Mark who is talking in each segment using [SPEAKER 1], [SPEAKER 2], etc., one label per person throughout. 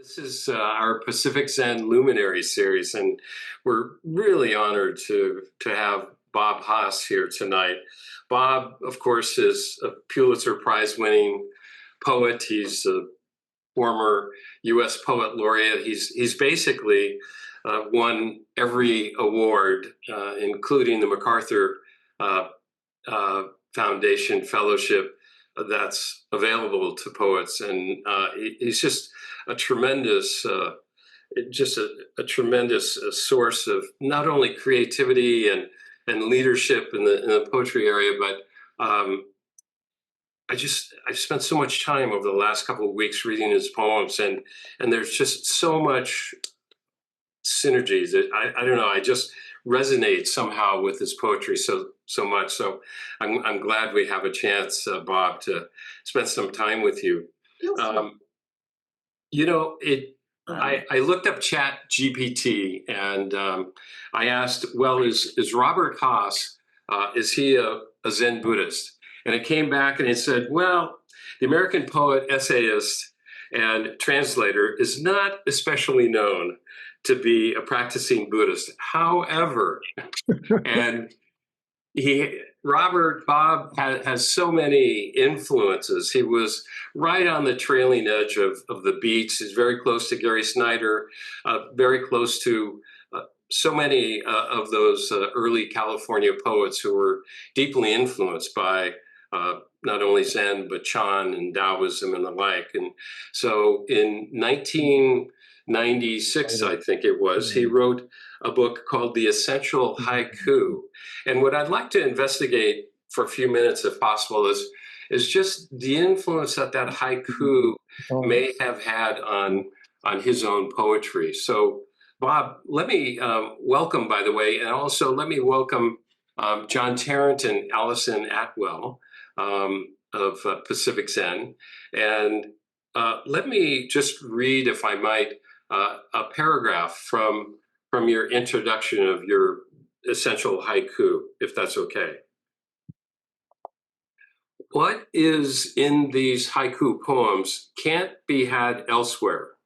[SPEAKER 1] This is our Pacific Zen Luminaries Series, and we're really honored to have Bob Haas here tonight. Bob, of course, is a Pulitzer Prize winning poet. He's a former U.S. Poet Laureate. He's basically won every award, including the MacArthur Foundation Fellowship that's available to poets, and he's just a tremendous, a tremendous source of not only creativity and leadership in the poetry area, but I've spent so much time over the last couple of weeks reading his poems, and there's just so much synergies. I don't know. I just resonate somehow with his poetry so much. So I'm glad we have a chance, Bob, to spend some time with you. I looked up Chat GPT and I asked, well, is Robert Haas, is he a Zen Buddhist? And it came back and it said, well, the American poet, essayist, and translator is not especially known to be a practicing Buddhist. However, and Bob has so many influences. He was right on the trailing edge of the beats. He's very close to Gary Snyder, very close to so many of those early California poets who were deeply influenced by not only Zen, but Chan and Taoism and the like. And so in 1996, I think it was, he wrote a book called The Essential Haiku. And what I'd like to investigate for a few minutes, if possible, is just the influence that haiku may have had on his own poetry. So, Bob, let me welcome, by the way, and also let me welcome John Tarrant and Allison Atwell of Pacific Zen. And let me just read, if I might, a paragraph from your introduction of your Essential Haiku, if that's okay. What is in these haiku poems can't be had elsewhere.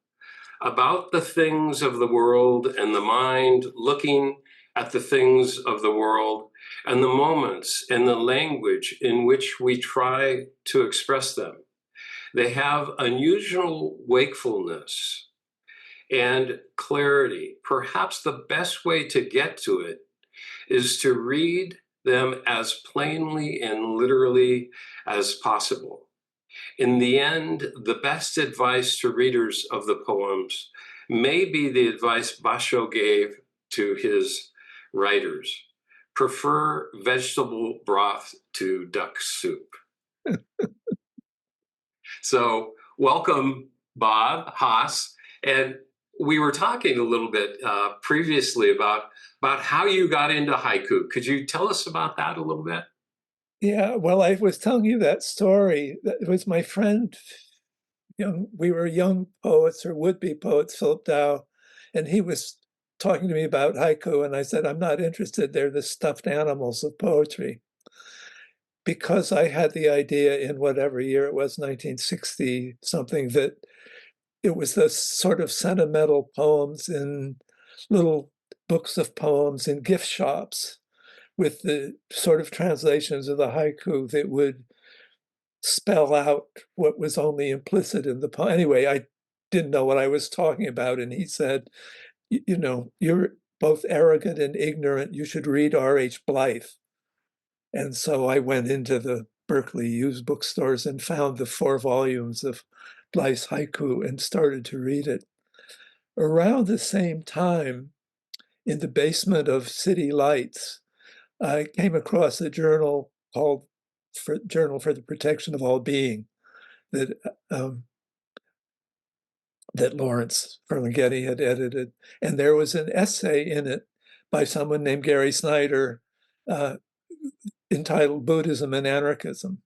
[SPEAKER 1] About the things of the world and the mind looking at the things of the world and the moments and the language in which we try to express them. They have unusual wakefulness and clarity. Perhaps the best way to get to it is to read them as plainly and literally as possible. In the end, the best advice to readers of the poems may be the advice Basho gave to his writers: prefer vegetable broth to duck soup. So welcome, Bob Haas. And we were talking a little bit previously about how you got into haiku. Could you tell us about that a little bit?
[SPEAKER 2] Yeah, well, I was telling you that story. It was my friend, we were young poets or would-be poets, Philip Dow, and he was talking to me about haiku, and I said, I'm not interested. They're the stuffed animals of poetry. Because I had the idea in whatever year it was, 1960 something, that it was the sort of sentimental poems in little books of poems in gift shops with the sort of translations of the haiku that would spell out what was only implicit in the poem. Anyway, I didn't know what I was talking about. And he said, you're both arrogant and ignorant. You should read R.H. Blythe. And so I went into the Berkeley used bookstores and found the 4 volumes of Blythe's haiku and started to read it. Around the same time, in the basement of City Lights, I came across a journal called Journal for the Protection of All Being that Lawrence Ferlinghetti had edited. And there was an essay in it by someone named Gary Snyder entitled Buddhism and Anarchism.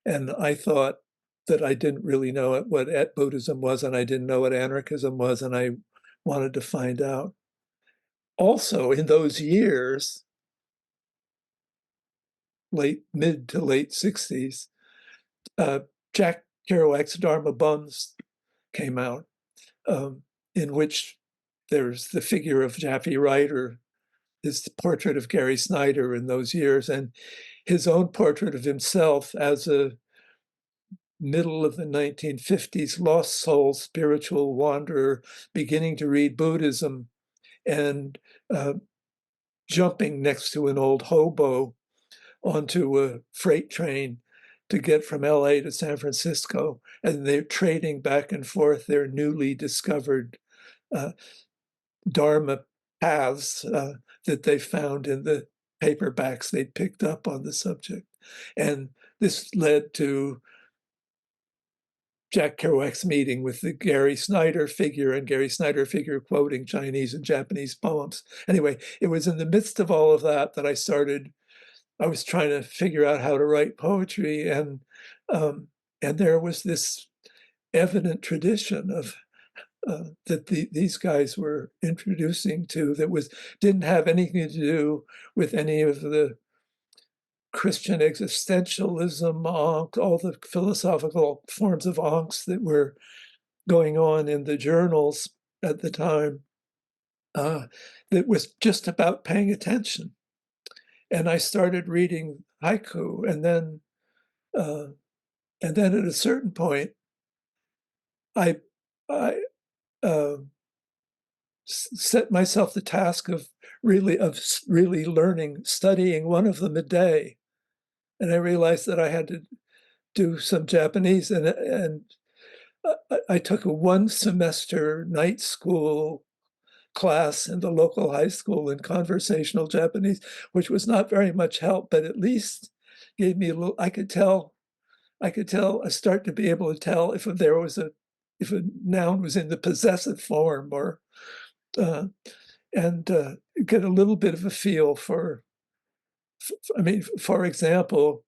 [SPEAKER 2] And I thought that I didn't really know what Buddhism was, and I didn't know what anarchism was, and I wanted to find out. Also, in those years, mid to late 60s, Jack Kerouac's Dharma Bums came out. in which there's the figure of Jaffe Ryder, his portrait of Gary Snyder in those years, and his own portrait of himself as a middle of the 1950s lost soul spiritual wanderer beginning to read Buddhism and jumping next to an old hobo onto a freight train to get from LA to San Francisco. And they're trading back and forth their newly discovered Dharma paths that they found in the paperbacks they'd picked up on the subject. And this led to Jack Kerouac's meeting with the Gary Snyder figure, and Gary Snyder figure quoting Chinese and Japanese poems. Anyway, it was in the midst of all of that that I was trying to figure out how to write poetry, and there was this evident tradition of that these guys were introducing to that didn't have anything to do with any of the Christian existentialism, all the philosophical forms of angst that were going on in the journals at the time, that was just about paying attention. And I started reading haiku, and then at a certain point, I set myself the task of really learning, studying one of them a day. And I realized that I had to do some Japanese, and I took a 1-semester night school class in the local high school in conversational Japanese, which was not very much help, but at least gave me a little. I could start to be able to tell if if a noun was in the possessive form, or get a little bit of a feel for. I mean, for example,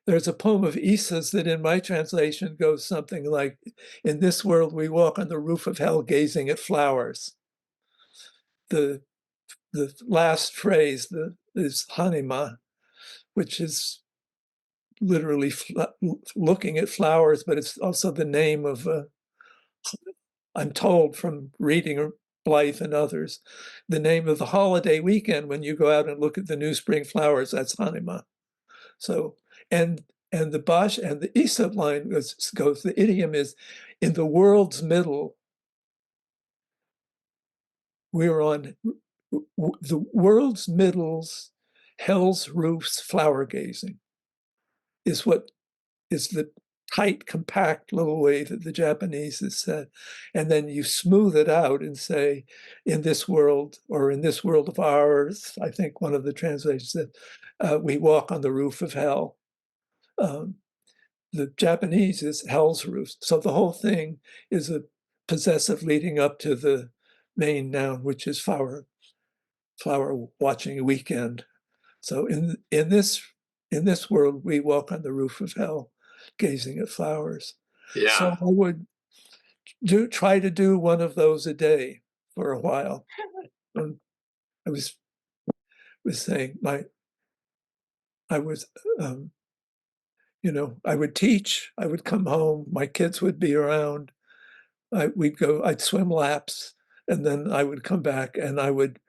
[SPEAKER 2] there's a poem of Issa's that in my translation goes something like, "In this world, we walk on the roof of hell gazing at flowers." The last phrase is hanima, which is literally looking at flowers, but it's also the name of, I'm told from reading Blythe and others, the name of the holiday weekend when you go out and look at the new spring flowers, that's hanima. So, and the Basho and the Issa line goes, the idiom is, "In the world's middle, we're on the world's middle's hell's roofs flower gazing," is what is the tight, compact little way that the Japanese has said. And then you smooth it out and say, "In this world," or "in this world of ours," I think one of the translations said, "we walk on the roof of hell." The Japanese is hell's roof. So the whole thing is a possessive leading up to the main noun, which is flower watching a weekend. So in this world, we walk on the roof of hell, gazing at flowers.
[SPEAKER 1] Yeah.
[SPEAKER 2] So I would try to do one of those a day for a while. And I was saying I was, I would teach, I would come home, my kids would be around, I'd swim laps, and then I would come back and I would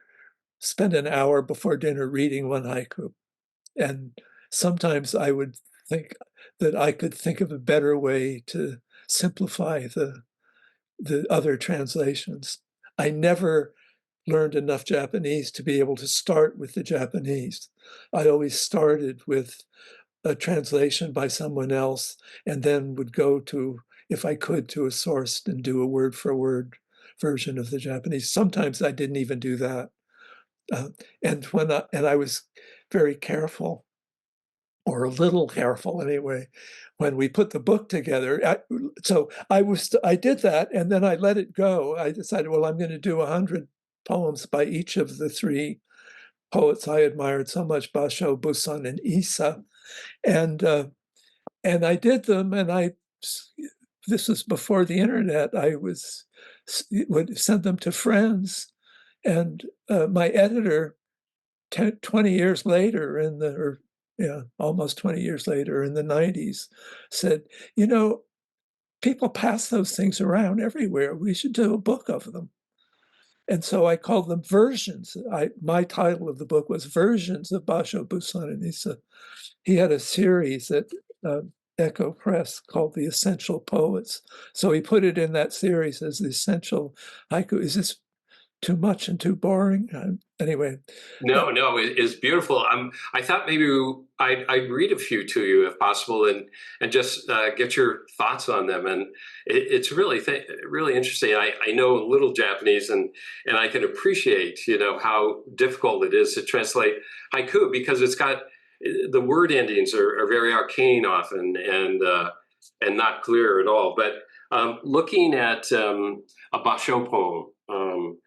[SPEAKER 2] spend an hour before dinner reading one haiku. And sometimes I would think that I could think of a better way to simplify the other translations. I never learned enough Japanese to be able to start with the Japanese. I always started with a translation by someone else, and then would go to, if I could, to a source and do a word for word version of the Japanese. Sometimes I didn't even do that. And I was very careful, or a little careful anyway, when we put the book together. I did that, and then I let it go. I decided, well, I'm going to do 100 poems by each of the 3 poets I admired so much, Basho, Buson, and Issa. And I did them, and this was before the internet. I would send them to friends, and my editor, 20 years later, almost 20 years later, in the 90s, said, people pass those things around everywhere. We should do a book of them. And so I called them versions. My title of the book was Versions of Basho, Buson, and Issa. He had a series at Echo Press called The Essential Poets. So he put it in that series as the Essential Haiku. Is this too much and too boring? Anyway.
[SPEAKER 1] No, no, it's beautiful. I thought maybe I'd read a few to you if possible, and just get your thoughts on them. And it's really really interesting. I know a little Japanese, and I can appreciate, you know, how difficult it is to translate haiku, because it's got the word endings are very arcane often, and not clear at all. But looking at a Basho poem,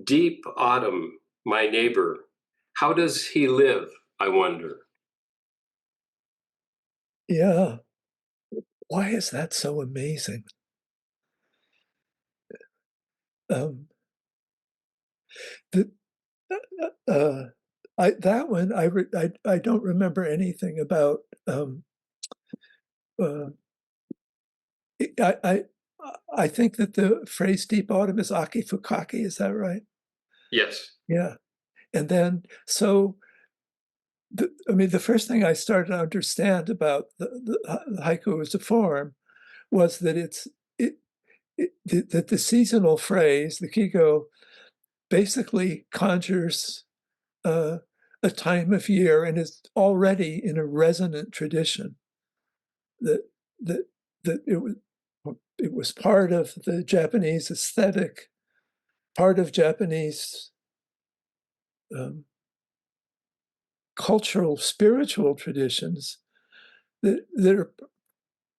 [SPEAKER 1] Deep Autumn, my neighbor, how does he live, I wonder?
[SPEAKER 2] Yeah. Why is that so amazing? The, that one, I don't remember anything about. Uh, I, I think that the phrase deep autumn is aki fukaki, is that right?
[SPEAKER 1] Yes.
[SPEAKER 2] Yeah. And then, so, I mean, the first thing I started to understand about the haiku as a form was that that the seasonal phrase, the kigo, basically conjures a time of year and is already in a resonant tradition. That that that it was part of the Japanese aesthetic, part of Japanese cultural, spiritual traditions that are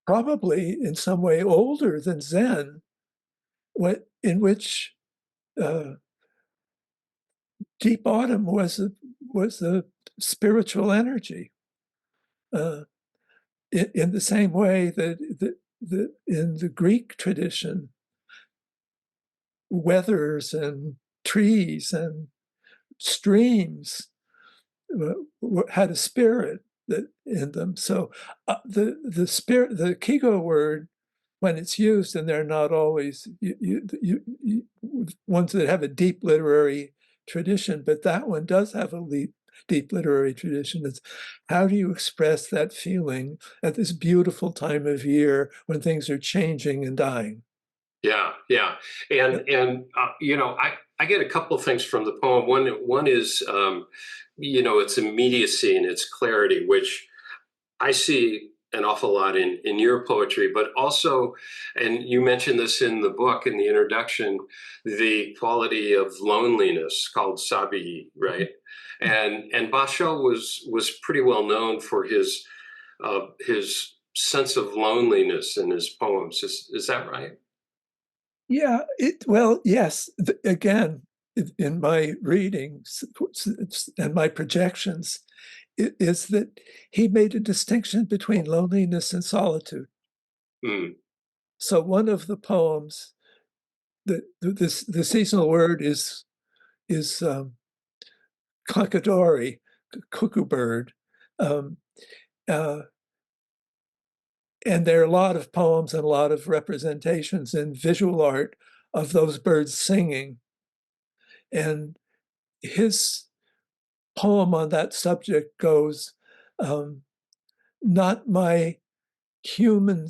[SPEAKER 2] probably in some way older than Zen, in which deep autumn was a spiritual energy. In the same way that in the Greek tradition, weathers and trees and streams had a spirit that in them. So the spirit, the kigo word, when it's used, and they're not always ones that have a deep literary tradition, but that one does have a deep literary tradition. It's how do you express that feeling at this beautiful time of year when things are changing and dying?
[SPEAKER 1] Yeah, yeah, and you know, I get a couple of things from the poem. One is, you know, its immediacy and its clarity, which I see an awful lot in your poetry, but also, and you mentioned this in the book in the introduction, the quality of loneliness called sabi, right? And Basho was pretty well known for his sense of loneliness in his poems. Is that right?
[SPEAKER 2] Yeah, well, yes. Again, in my readings and my projections, is that he made a distinction between loneliness and solitude.
[SPEAKER 1] Mm,
[SPEAKER 2] So one of the poems, the seasonal word is kakadori, cuckoo bird. Um, uh, and there are a lot of poems and a lot of representations in visual art of those birds singing. And his poem on that subject goes, um, not my human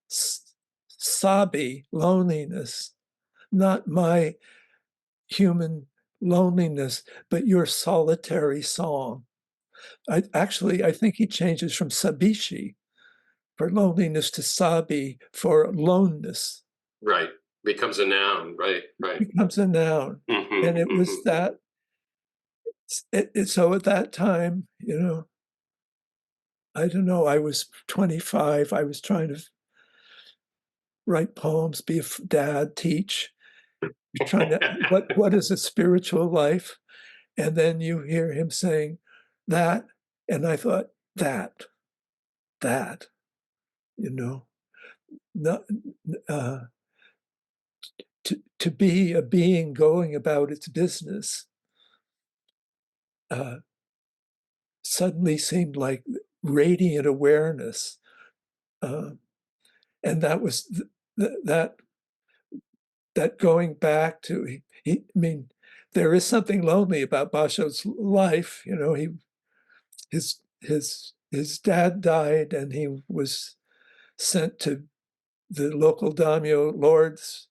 [SPEAKER 2] sabi loneliness, not my human loneliness, but your solitary song. I think he changes from sabishi for loneliness to sabi for loneness.
[SPEAKER 1] right. Becomes a noun. Right. Right.
[SPEAKER 2] It becomes a noun.
[SPEAKER 1] Hmm.
[SPEAKER 2] And it
[SPEAKER 1] Hmm.
[SPEAKER 2] was that, so at that time, I don't know, I was 25. I was trying to write poems, be a dad, teach. You're trying to, what is a spiritual life? And then you hear him saying that. And I thought, that, you know, not, uh, to be a being going about its business uh, suddenly seemed like radiant awareness. Uh, and that was that going back to I mean, there is something lonely about Basho's life. You know, his dad died, and he was sent to the local daimyo lord's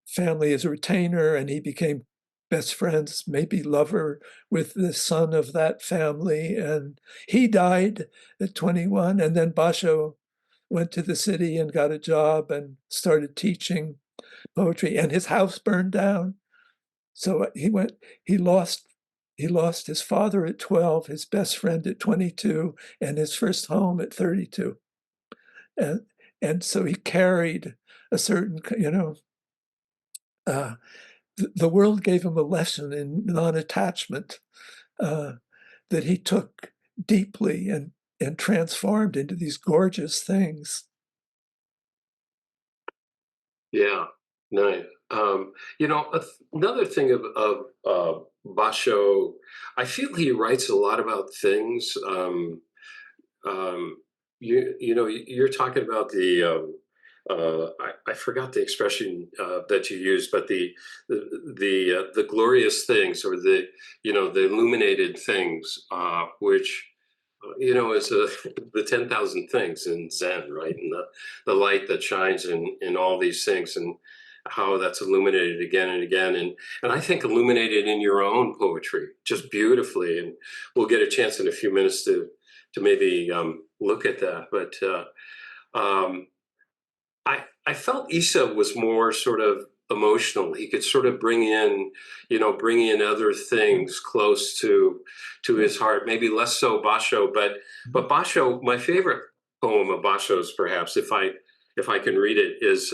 [SPEAKER 2] family as a retainer, and he became best friends, maybe lover, with the son of that family. And he died at 21, and then Basho went to the city and got a job and started teaching poetry, and his house burned down. So he lost his father at 12, his best friend at 22, and his first home at 32. And so he carried a certain, the world gave him a lesson in non-attachment that he took deeply and transformed into these gorgeous things.
[SPEAKER 1] Yeah, nice. Another thing of Basho, I feel he writes a lot about things. You're talking about I forgot the expression that you used, but the glorious things, or the illuminated things, which is the 10,000 things in Zen, right? And the light that shines in all these things, and how that's illuminated again and again. And I think illuminated in your own poetry just beautifully. And we'll get a chance in a few minutes to maybe look at that. But I felt Issa was more sort of emotional. He could sort of bring in other things close to his heart. Maybe less so Basho, but Basho. My favorite poem of Basho's, perhaps, if I can read it, is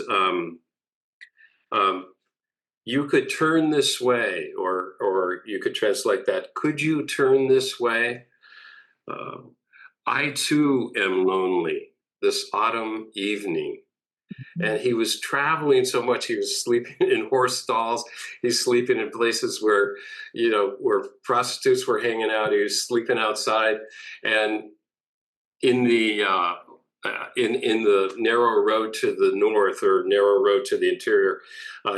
[SPEAKER 1] "You could turn this way," or you could translate that, "Could you turn this way? I too am lonely this autumn evening." And he was traveling so much, he was sleeping in horse stalls, he's sleeping in places where prostitutes were hanging out, he was sleeping outside. And in the in the narrow road to the north, or narrow road to the interior,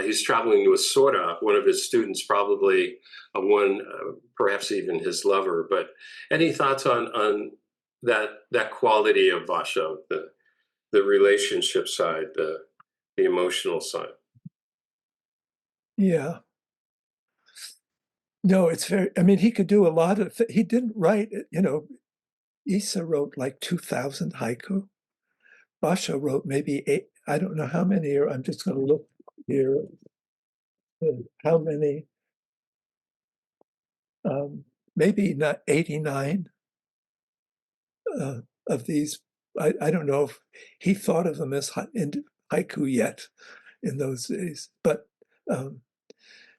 [SPEAKER 1] he's traveling with Sora, one of his students, probably perhaps even his lover. But any thoughts on that quality of Basho, the relationship side, the emotional side?
[SPEAKER 2] Yeah. No, it's very, I mean, he could do a lot of, he didn't write, Issa wrote like 2,000 haiku. Basho wrote maybe 8, I don't know how many, or I'm just going to look here, how many, maybe not 89 of these. I don't know if he thought of them as haiku yet in those days, but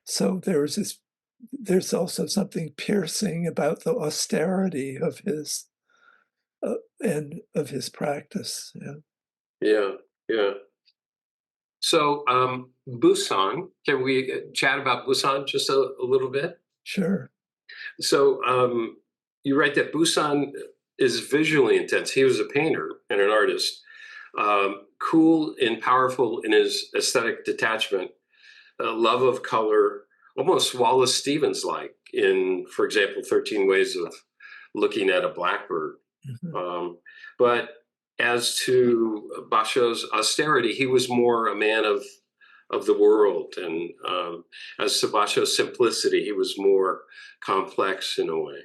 [SPEAKER 2] so there's also something piercing about the austerity of his and of his practice.
[SPEAKER 1] Yeah. So Buson, can we chat about Buson just a little bit?
[SPEAKER 2] Sure.
[SPEAKER 1] So you write that Buson is visually intense. He was a painter and an artist, cool and powerful in his aesthetic detachment, love of color, almost Wallace Stevens like in, for example, 13 Ways of Looking at a Blackbird. But as to Basho's austerity, he was more a man of the world, and as to Basho's simplicity, he was more complex in a way.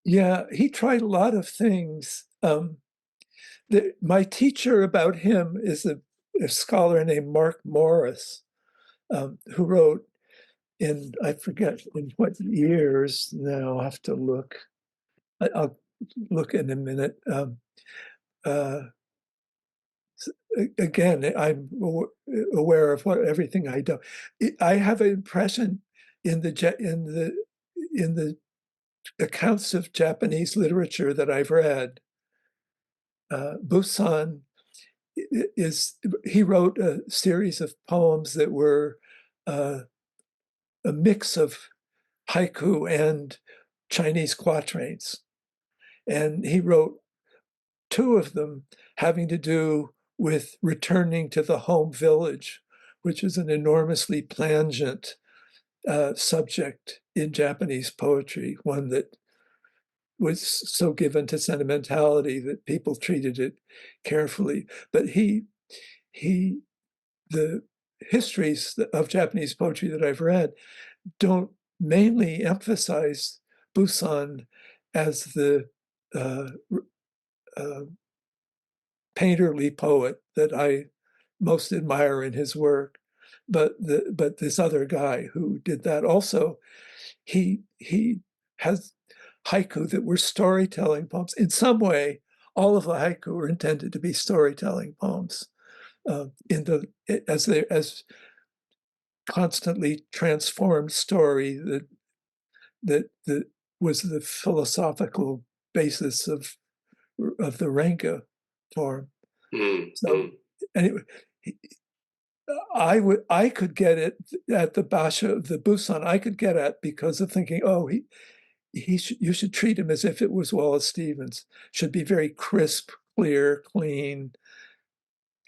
[SPEAKER 2] Yeah, he tried a lot of things. My teacher about him is a scholar named Mark Morris, who wrote in, I forget in what years now, I'll have to look. I'll look in a minute. Again, I'm aware of everything I do. I have an impression in the accounts of Japanese literature that I've read. Busan he wrote a series of poems that were a mix of haiku and Chinese quatrains, and he wrote two of them having to do with returning to the home village, which is an enormously plangent subject in Japanese poetry, one that was so given to sentimentality that people treated it carefully. But the histories of Japanese poetry that I've read don't mainly emphasize Buson as the uh, uh, painterly poet that I most admire in his work, but this other guy who did that also, he has haiku that were storytelling poems. In some way, all of the haiku are intended to be storytelling poems, as constantly transformed story that was the philosophical basis of the Renga form. So anyway, I could get it at the Basho, the Buson, I could get at because of thinking, oh, you should treat him as if it was Wallace Stevens. Should be very crisp, clear, clean,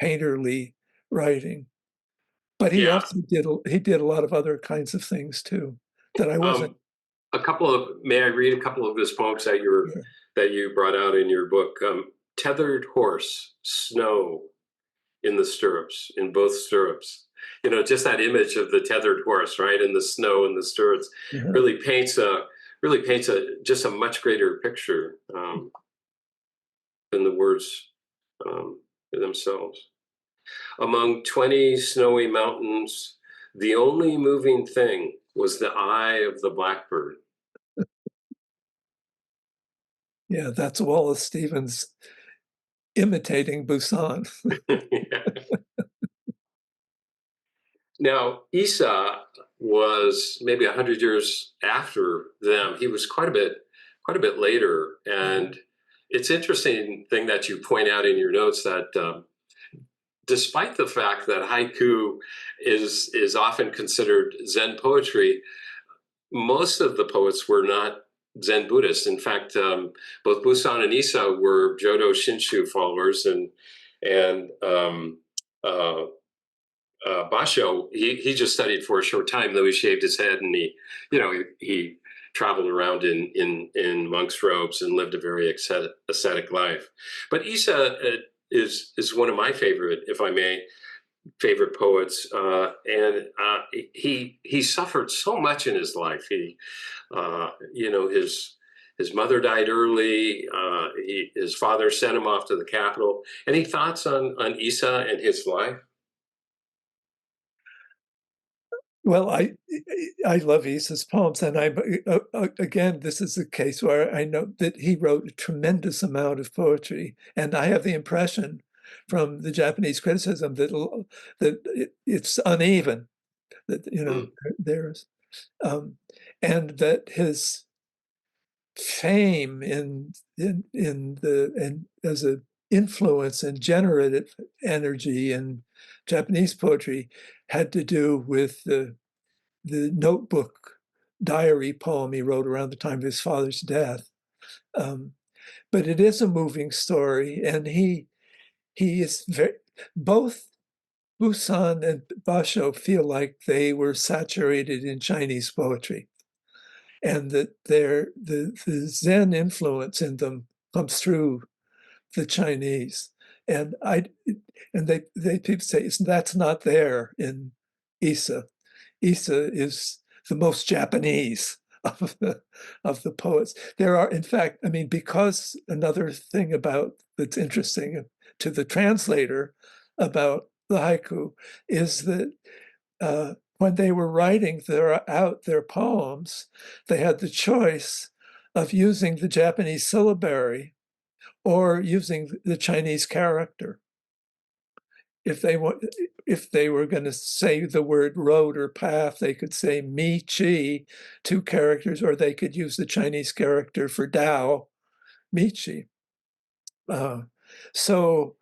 [SPEAKER 2] painterly writing. But he
[SPEAKER 1] Yeah.
[SPEAKER 2] also did a lot of other kinds of things too that I wasn't.
[SPEAKER 1] May I read a couple of his poems that you brought out in your book? Tethered horse, snow in the stirrups, in both stirrups. You know, just that image of the tethered horse, right, in the snow in the stirrups, really paints just a much greater picture than the words themselves. Among 20 snowy mountains, the only moving thing was the eye of the blackbird.
[SPEAKER 2] Yeah, that's Wallace Stevens imitating Buson.
[SPEAKER 1] Yeah. Now, Issa was maybe 100 years after them. He was quite a bit later. And it's interesting thing that you point out in your notes that despite the fact that haiku is often considered Zen poetry, most of the poets were not Zen Buddhists. In fact, both Buson and Issa were Jodo Shinshu followers, and Basho, he just studied for a short time, though he shaved his head and he traveled around in monk's robes and lived a very ascetic life. But Issa is one of my favorite, if I may, favorite poets, and he suffered so much in his life. His mother died early. His father sent him off to the capital. Any thoughts on Issa and his life?
[SPEAKER 2] Well, I love Issa's poems, and again, this is a case where I know that he wrote a tremendous amount of poetry, and I have the impression from the Japanese criticism that it's uneven, that there's and that his fame as an influence and generative energy in Japanese poetry had to do with the notebook diary poem he wrote around the time of his father's death. But it is a moving story, and he is both Busan and Basho feel like they were saturated in Chinese poetry, and that the Zen influence in them comes through the Chinese. And they people say that's not there in Issa. Issa is the most Japanese of the poets. There are, in fact, I mean, because another thing that's interesting to the translator about the haiku is that when they were writing their poems, they had the choice of using the Japanese syllabary or using the Chinese character. If they were going to say the word road or path, they could say mi, chi, two characters, or they could use the Chinese character for Dao, mi, chi. So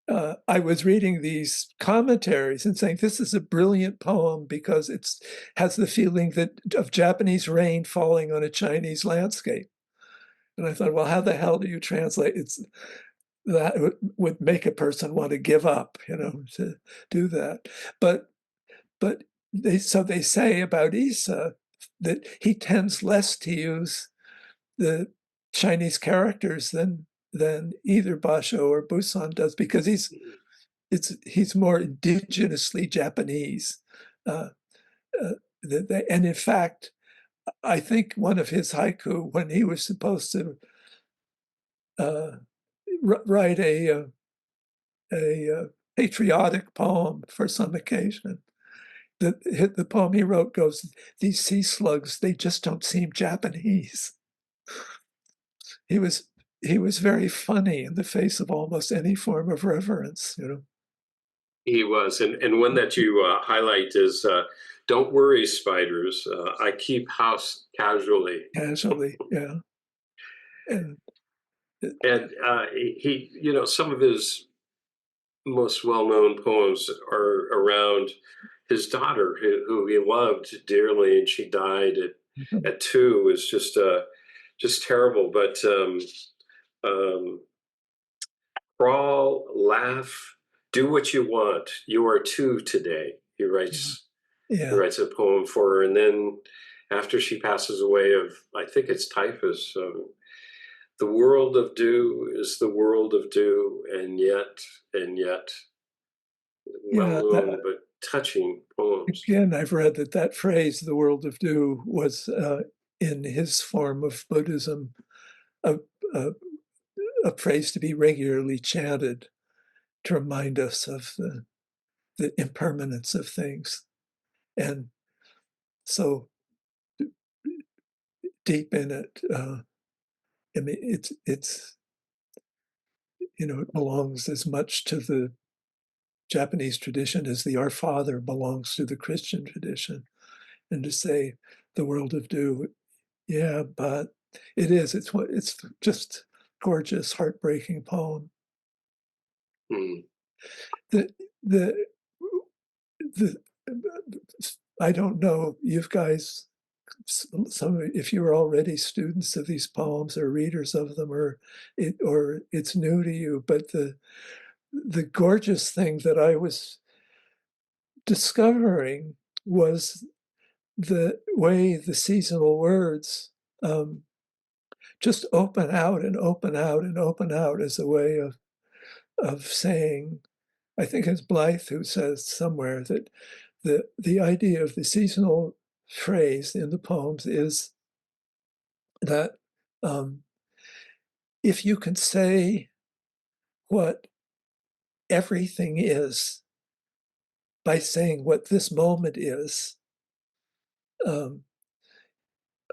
[SPEAKER 2] I was reading these commentaries and saying, this is a brilliant poem because it has the feeling of Japanese rain falling on a Chinese landscape. And I thought, well, how the hell do you translate? that would make a person want to give up, to do that. But they say about Issa that he tends less to use the Chinese characters than either Basho or Buson does, because he's more indigenously Japanese. Uh, and in fact, I think one of his haiku, when he was supposed to write a patriotic poem for some occasion, the poem he wrote goes, "These sea slugs, they just don't seem Japanese." He was very funny in the face of almost any form of reverence,
[SPEAKER 1] He was, and one that you highlight is, "Don't worry, spiders. I keep house casually."
[SPEAKER 2] Casually, yeah. And
[SPEAKER 1] And he, some of his most well-known poems are around his daughter, who he loved dearly, and she died at 2. It was just terrible. But crawl, laugh, do what you want. You are 2 today. He writes. He
[SPEAKER 2] yeah,
[SPEAKER 1] writes a poem for her, and then after she passes away of, I think it's typhus. The world of dew is the world of dew, and yet,
[SPEAKER 2] yeah.
[SPEAKER 1] well-known but touching poems.
[SPEAKER 2] Again, I've read that phrase, "the world of dew," was in his form of Buddhism a, a, a phrase to be regularly chanted to remind us of the impermanence of things. And so deep in it, I mean, it belongs as much to the Japanese tradition as the Our Father belongs to the Christian tradition. And to say the world of dew, yeah, but it's just gorgeous, heartbreaking poem.
[SPEAKER 1] Mm.
[SPEAKER 2] The the the I don't know, you guys, if you were already students of these poems or readers of them, or it's new to you, but the gorgeous thing that I was discovering was the way the seasonal words just open out and open out and open out as a way of saying, I think it's Blythe who says somewhere that the idea of the seasonal phrase in the poems is that if you can say what everything is by saying what this moment is, um,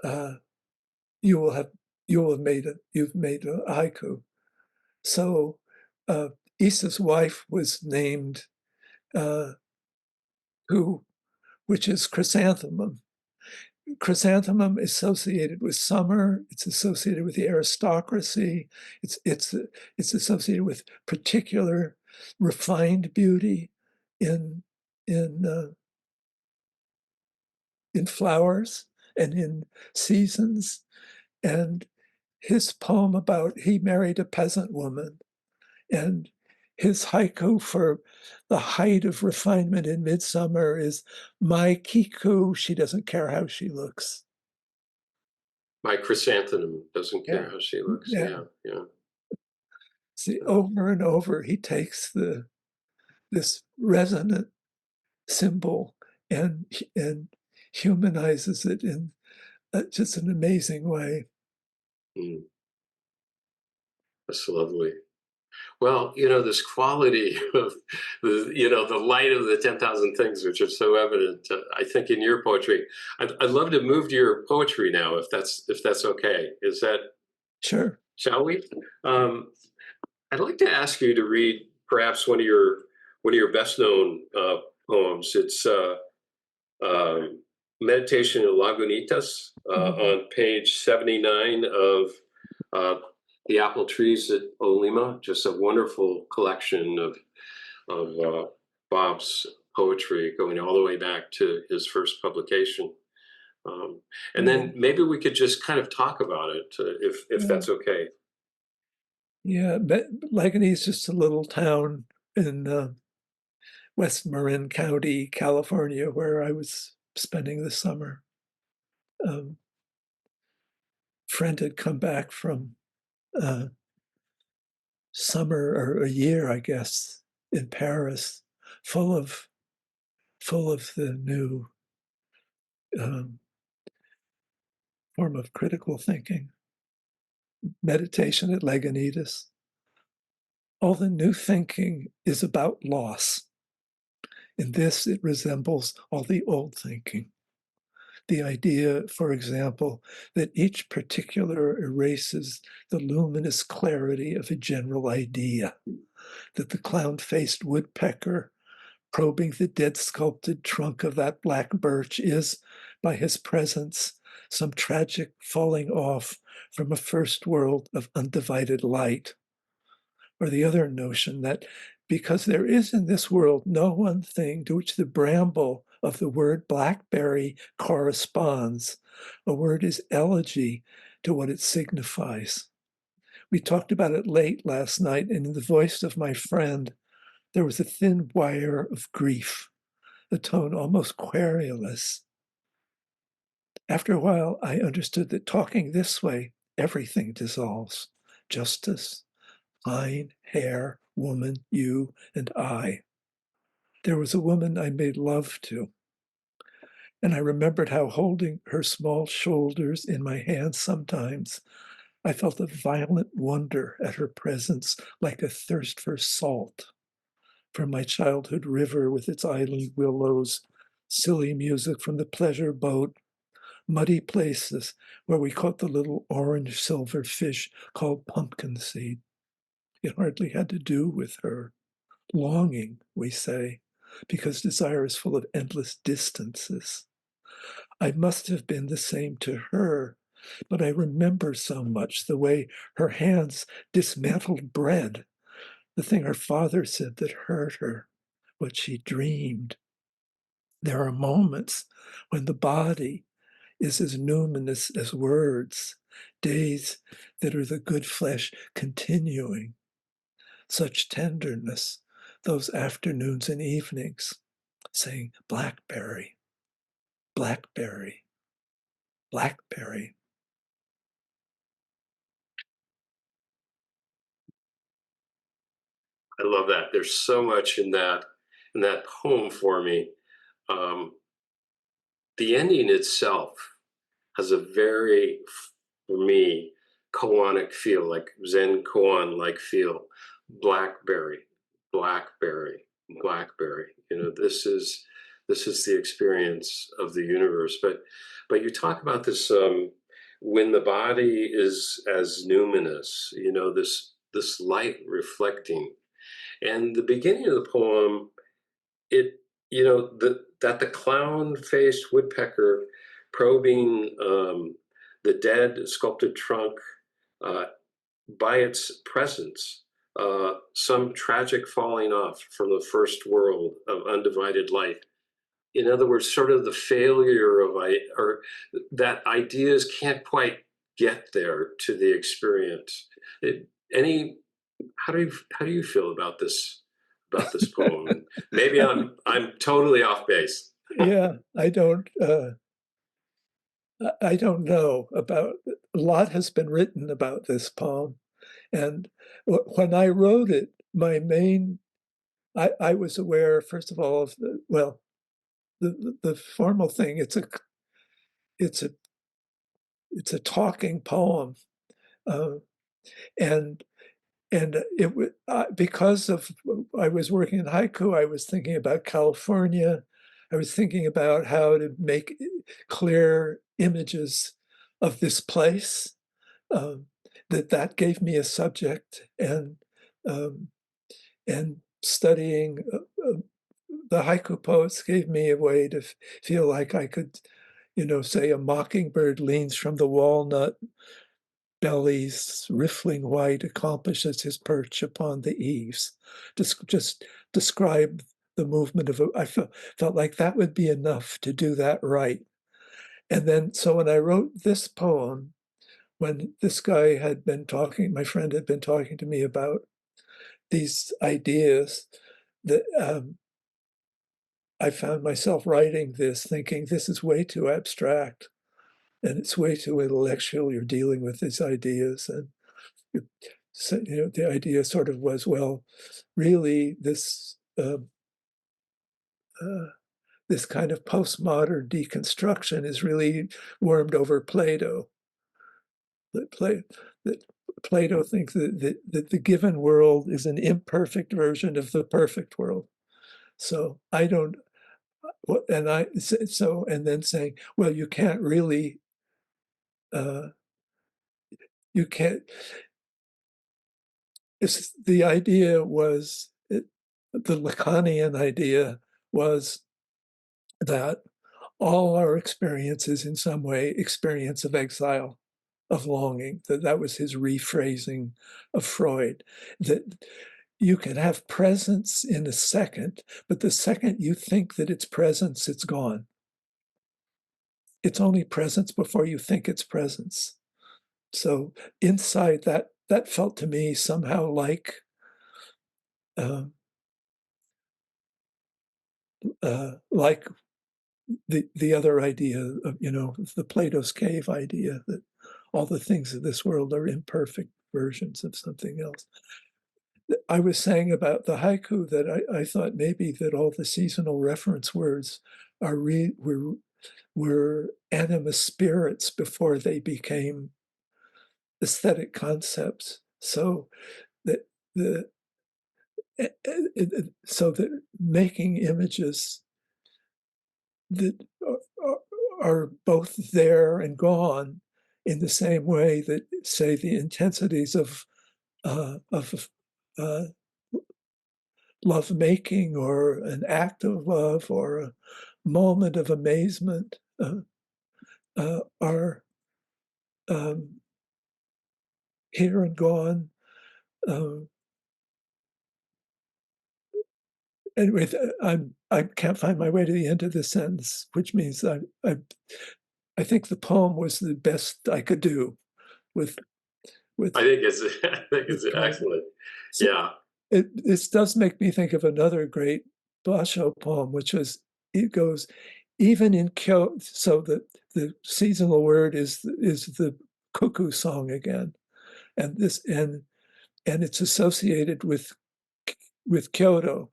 [SPEAKER 2] uh, you will have you've made a haiku. So Issa's wife was named uh, who, which is chrysanthemum. Chrysanthemum is associated with summer. It's associated with the aristocracy. It's associated with particular refined beauty in in in flowers and in seasons. And his poem about he married a peasant woman, and his haiku for the height of refinement in midsummer is, "My Kiku, she doesn't care how she looks."
[SPEAKER 1] My chrysanthemum doesn't
[SPEAKER 2] Yeah.
[SPEAKER 1] care how she looks.
[SPEAKER 2] Yeah.
[SPEAKER 1] Yeah, yeah.
[SPEAKER 2] See, over and over, he takes this resonant symbol and humanizes it in just an amazing way.
[SPEAKER 1] Mm, that's lovely. Well, this quality of the light of the 10,000 things, which are so evident, I think, in your poetry. I'd love to move to your poetry now, if that's okay.
[SPEAKER 2] Sure.
[SPEAKER 1] Shall we? Um, I'd like to ask you to read perhaps one of your best known poems. It's Meditation in Lagunitas, on page 79 of uh, The Apple Trees at Olima. Just a wonderful collection of Bob's poetry going all the way back to his first publication. And then maybe we could just kind of talk about it, if
[SPEAKER 2] Yeah.
[SPEAKER 1] that's okay.
[SPEAKER 2] Yeah, but Leganese is just a little town in West Marin County, California, where I was spending the summer. Friend had come back from summer or a year, I guess, in Paris, full of the new um, form of critical thinking, meditation at Leganitas. All the new thinking is about loss. In this, it resembles all the old thinking. The idea, for example, that each particular erases the luminous clarity of a general idea, that the clown-faced woodpecker probing the dead sculpted trunk of that black birch is, by his presence, some tragic falling off from a first world of undivided light. Or the other notion that because there is in this world no one thing to which the bramble of the word blackberry corresponds, a word is elegy to what it signifies. We talked about it late last night, and in the voice of my friend, there was a thin wire of grief, a tone almost querulous. After a while, I understood that talking this way, everything dissolves. Justice, line, hair, woman, you, and I. There was a woman I made love to, and I remembered how holding her small shoulders in my hands sometimes, I felt a violent wonder at her presence, like a thirst for salt. From my childhood river with its island willows, silly music from the pleasure boat, muddy places where we caught the little orange silver fish called pumpkin seed. It hardly had to do with her. Longing, we say, because desire is full of endless distances. I must have been the same to her, but I remember so much the way her hands dismantled bread, the thing her father said that hurt her, what she dreamed. There are moments when the body is as numinous as words, days that are the good flesh continuing. Such tenderness, those afternoons and evenings, saying, blackberry, blackberry, blackberry.
[SPEAKER 1] I love that. There's so much in that poem for me. Um, the ending itself has a very, for me, koanic feel, like Zen koan like feel. Blackberry, blackberry, blackberry. You know, this is the experience of the universe. But you talk about this when the body is as numinous. You know, this light reflecting. And the beginning of the poem, it that the clown-faced woodpecker probing the dead sculpted trunk uh, by its presence, some tragic falling off from the first world of undivided light. In other words, sort of the failure of or that ideas can't quite get there to the experience. Any how do you feel about this poem? Maybe I'm totally off base.
[SPEAKER 2] Yeah, I don't know about, a lot has been written about this poem. And when I wrote it, I was aware, first of all, of the formal thing. It's a it's a talking poem, uh, and because of I was working in haiku, I was thinking about California. I was thinking about how to make clear images of this place. Um, that gave me a subject, um, and studying the haiku poets gave me a way to feel like I could, say a mockingbird leans from the walnut belly's riffling white accomplishes his perch upon the eaves. Just describe the movement of I felt like that would be enough to do that right. And then, so when I wrote this poem, when this guy had been talking, my friend had been talking to me about these ideas that I found myself writing this, thinking this is way too abstract and it's way too intellectual. You're dealing with these ideas, and so, the idea sort of was, well, really, this kind of postmodern deconstruction is really wormed over Plato. That Plato thinks that the given world is an imperfect version of the perfect world. So I don't, and then saying, well, you can't really, you can't, the idea was, the Lacanian idea was that all our experiences in some way experience of exile, of longing. That was his rephrasing of Freud, that you can have presence in a second, but the second you think that it's presence, it's gone. It's only presence before you think it's presence. So inside that felt to me somehow like like the other idea of, the Plato's cave idea, that all the things of this world are imperfect versions of something else. I was saying about the haiku that I thought maybe that all the seasonal reference words were animist spirits before they became aesthetic concepts. So that the so that making images that are both there and gone in the same way that, say, the intensities of uh, love making, or an act of love, or a moment of amazement are here and gone. Anyway, I can't find my way to the end of this sentence, which means I think the poem was the best I could do with.
[SPEAKER 1] I think it's excellent.
[SPEAKER 2] So
[SPEAKER 1] Yeah.
[SPEAKER 2] This does make me think of another great Basho poem, which was, it goes, even in Kyoto. So the seasonal word is the cuckoo song again, and it's associated with Kyoto,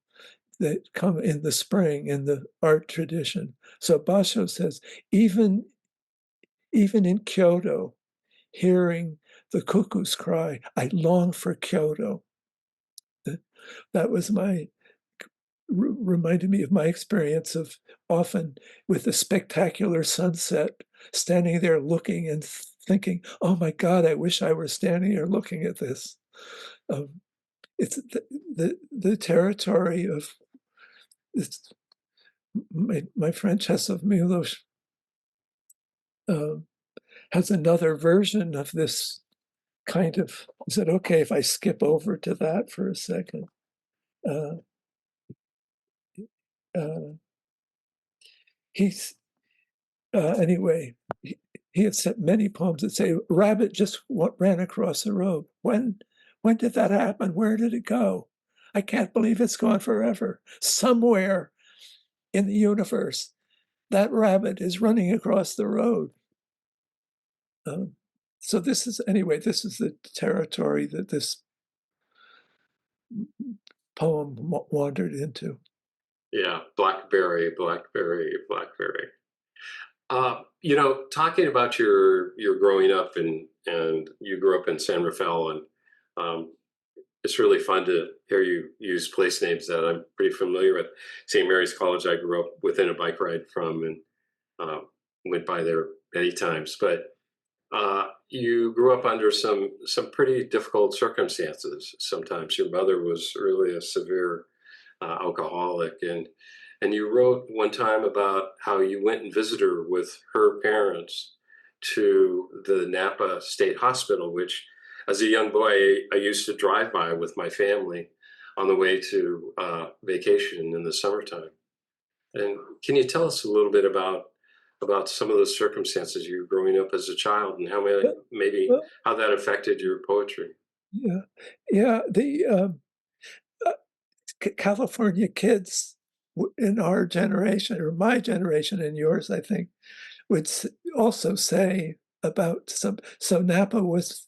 [SPEAKER 2] that come in the spring in the art tradition. So Basho says, even in Kyoto, hearing the cuckoo's cry, I long for Kyoto. That was reminded me of my experience of often with a spectacular sunset, standing there looking and thinking, oh my God, I wish I were standing here looking at this. It's the territory of, it's, my friend Czeslaw Milosz has another version of this kind of, is it okay if I skip over to that for a second? Uh, uh, he's, anyway, he had sent many poems that say, rabbit just ran across the road. When did that happen? Where did it go? I can't believe it's gone forever. Somewhere in the universe, that rabbit is running across the road. So this is the territory that this poem wandered into.
[SPEAKER 1] Yeah. Blackberry, blackberry, blackberry. Talking about your growing up, and you grew up in San Rafael, and it's really fun to hear you use place names that I'm pretty familiar with. St. Mary's College, I grew up within a bike ride from, and went by there many times. But you grew up under some pretty difficult circumstances. Sometimes your mother was really a severe alcoholic, and you wrote one time about how you went and visited her with her parents to the Napa State Hospital, which, as a young boy, I used to drive by with my family on the way to vacation in the summertime. And can you tell us a little bit about about some of the circumstances you were growing up as a child and how maybe
[SPEAKER 2] Well,
[SPEAKER 1] how that affected your poetry.
[SPEAKER 2] yeah, yeah. The uh, California kids in our generation, or my generation and yours, I think, would also say about some. So Napa was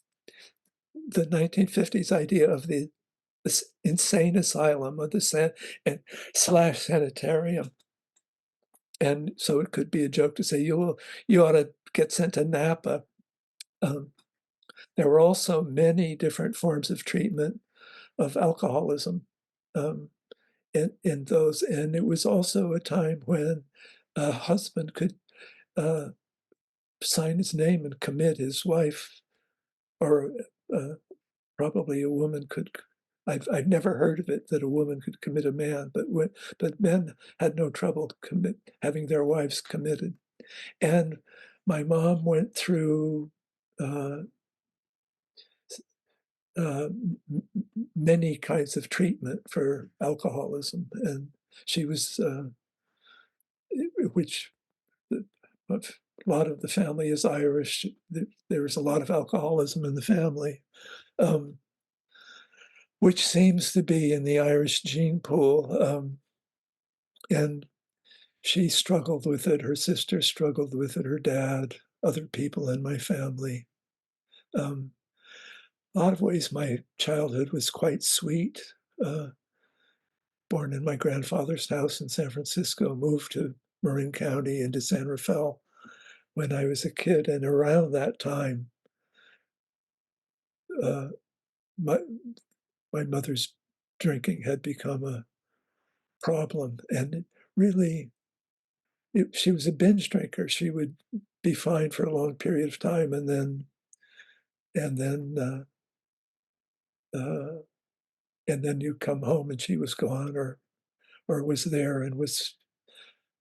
[SPEAKER 2] the 1950s idea of this insane asylum, or the and slash sanitarium. And so it could be a joke to say you ought to get sent to Napa. Um, there were also many different forms of treatment of alcoholism um, in those, and it was also a time when a husband could uh, sign his name and commit his wife, or uh, probably a woman could. I've never heard of it that a woman could commit a man, but men had no trouble having their wives committed. And my mom went through uh, uh, many kinds of treatment for alcoholism, and she was, which a lot of the family is Irish. There was a lot of alcoholism in the family, um, which seems to be in the Irish gene pool. And she struggled with it. Her sister struggled with it. Her dad, other people in my family. A lot of ways, my childhood was quite sweet. Uh, Born in my grandfather's house in San Francisco, moved to Marin County into San Rafael when I was a kid. And around that time, uh, my, my mother's drinking had become a problem. And it really, she was a binge drinker. She would be fine for a long period of time, and then uh, and then you come home and she was gone, or was there and was.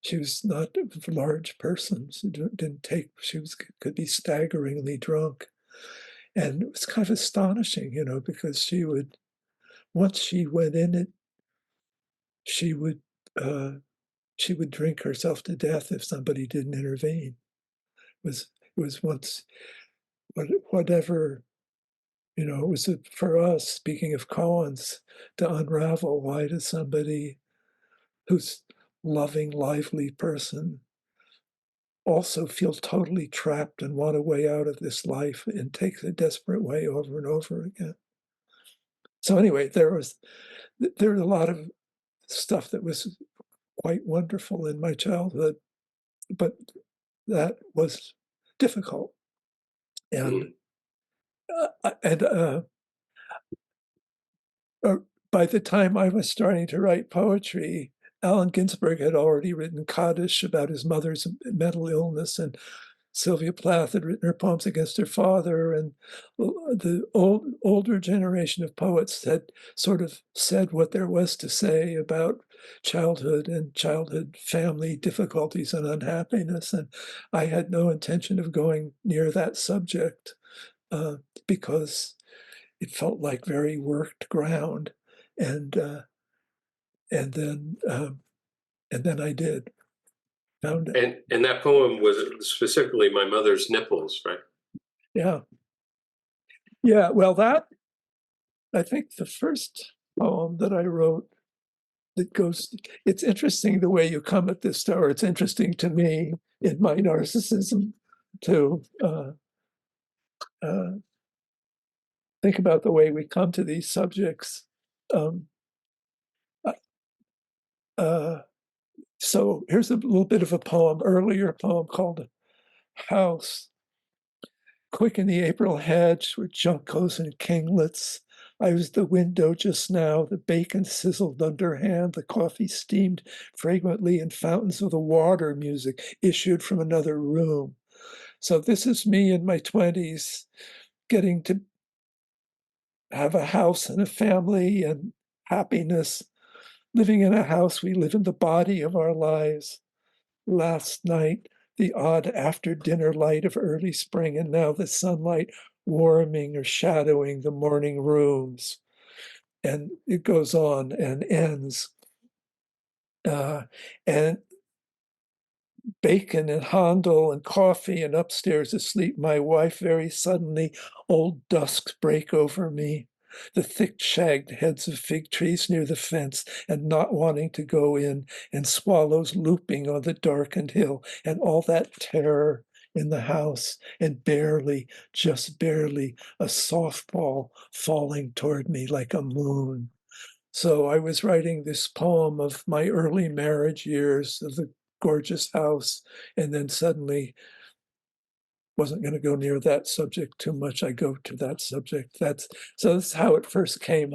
[SPEAKER 2] She was not a large person. She didn't take. Could be staggeringly drunk, and it was kind of astonishing, because once she went in it, she would uh, she would drink herself to death if somebody didn't intervene. It was once whatever. It was for us, speaking of koans, to unravel why does somebody who's loving, lively person also feel totally trapped and want a way out of this life and take the desperate way over and over again. So anyway, there was a lot of stuff that was quite wonderful in my childhood, but that was difficult. And
[SPEAKER 1] Mm.
[SPEAKER 2] and by the time I was starting to write poetry, Allen Ginsberg had already written Kaddish about his mother's mental illness, and Sylvia Plath had written her poems against her father, and the older generation of poets had sort of said what there was to say about childhood and childhood family difficulties and unhappiness. And I had no intention of going near that subject because it felt like very worked ground. And and then and then I did found it.
[SPEAKER 1] And that poem was specifically my mother's nipples, right?
[SPEAKER 2] Yeah, yeah. Well, I think the first poem that I wrote that goes, it's interesting the way you come at this, or it's interesting to me in my narcissism to uh, think about the way we come to these subjects. Um, uh, uh, so here's a little bit of a poem, earlier poem called House. Quick in the April hedge were juncos and kinglets. I was the window just now. The bacon sizzled underhand. The coffee steamed fragrantly, and fountains of the water music issued from another room. So this is me in my 20s getting to have a house and a family and happiness. Living in a house, we live in the body of our lives. Last night, the odd after dinner light of early spring, and now the sunlight warming or shadowing the morning rooms. And it goes on and ends. And bacon and Handel and coffee, and upstairs asleep my wife. Very suddenly old dusks break over me, the thick shagged heads of fig trees near the fence, and not wanting to go in, and swallows looping on the darkened hill, and all that terror in the house, and barely, just barely, a softball falling toward me like a moon. So I was writing this poem of my early marriage years, of the gorgeous house, and then suddenly wasn't going to go near that subject too much. I go to that subject. That's how it first came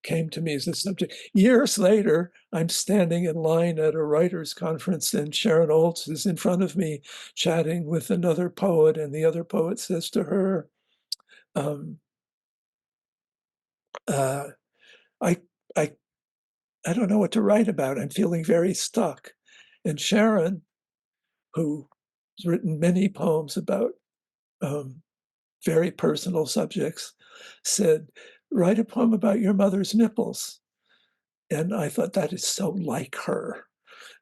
[SPEAKER 2] to me as a subject. Years later, I'm standing in line at a writers' conference, and Sharon Olds is in front of me chatting with another poet, and the other poet says to her, um, uh, I, I, I don't know what to write about. I'm feeling very stuck. And Sharon, who's written many poems about very personal subjects, said, write a poem about your mother's nipples. And I thought that is so like her,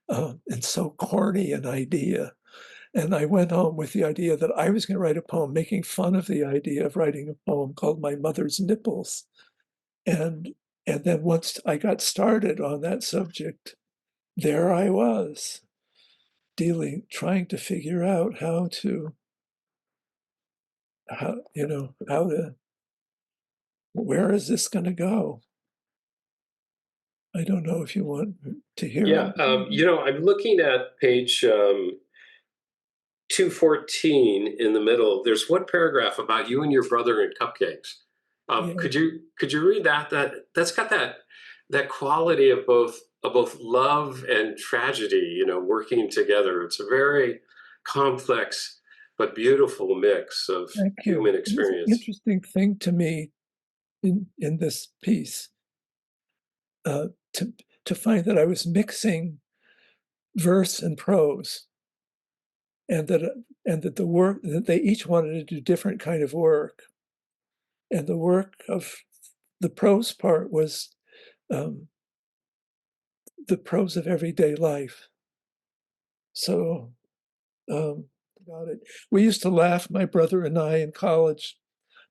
[SPEAKER 2] and so corny an idea. And I went home with the idea that I was going to write a poem making fun of the idea of writing a poem called My Mother's Nipples. And and then once I got started on that subject, there I was trying to figure out how to, where is this going to go? I don't know if you want to hear
[SPEAKER 1] Yeah,
[SPEAKER 2] it.
[SPEAKER 1] I'm looking at page 214 in the middle. There's one paragraph about you and your brother and cupcakes.
[SPEAKER 2] Yeah,
[SPEAKER 1] Could you read that? That's got that quality of both love and tragedy, working together. It's a very complex but beautiful mix of
[SPEAKER 2] thank you.
[SPEAKER 1] human
[SPEAKER 2] It was an
[SPEAKER 1] experience.
[SPEAKER 2] interesting thing to me in this piece, uh, to to find that I was mixing verse and prose, and that the work that they each wanted to do different kind of work, and the work of the prose part was um, the prose of everyday life. So about it, we used to laugh, my brother and I, in college,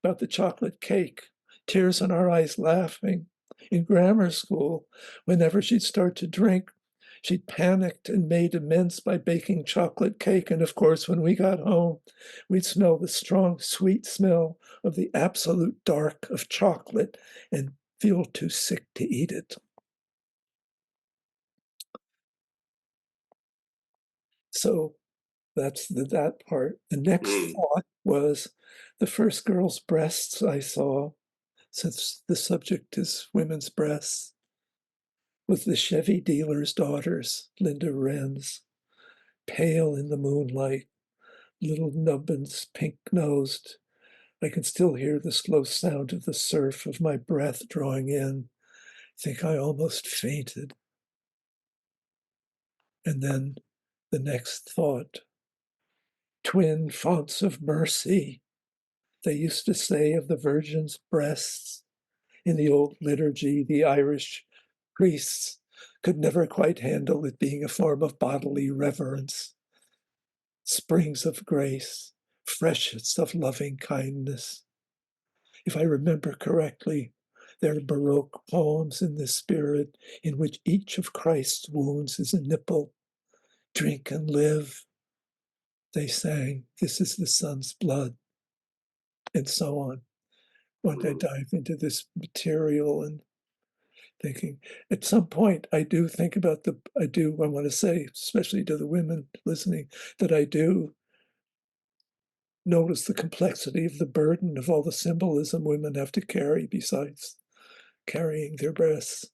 [SPEAKER 2] about the chocolate cake, tears in our eyes laughing. In grammar school, whenever she'd start to drink, she'd panicked and made amends by baking chocolate cake. And of course, when we got home, we'd smell the strong, sweet smell of the absolute dark of chocolate and feel too sick to eat it. So that's that part. The next
[SPEAKER 1] Mm.
[SPEAKER 2] thought was the first girl's breasts I saw, since the subject is women's breasts, was the Chevy dealer's daughters, Linda Wren's, pale in the moonlight, little nubbins, pink-nosed. I can still hear the slow sound of the surf of my breath drawing in. Think I almost fainted. And then the next thought, twin fonts of mercy, they used to say of the Virgin's breasts. In the old liturgy, the Irish priests could never quite handle it being a form of bodily reverence. Springs of grace, freshets of loving kindness. If I remember correctly, there are Baroque poems in this spirit in which each of Christ's wounds is a nipple. Drink and live, they sang. This is the Son's blood, and so on. When I dive into this material and thinking, at some point, I do think about I want to say, especially to the women listening, that I do notice the complexity of the burden of all the symbolism women have to carry besides carrying their breasts.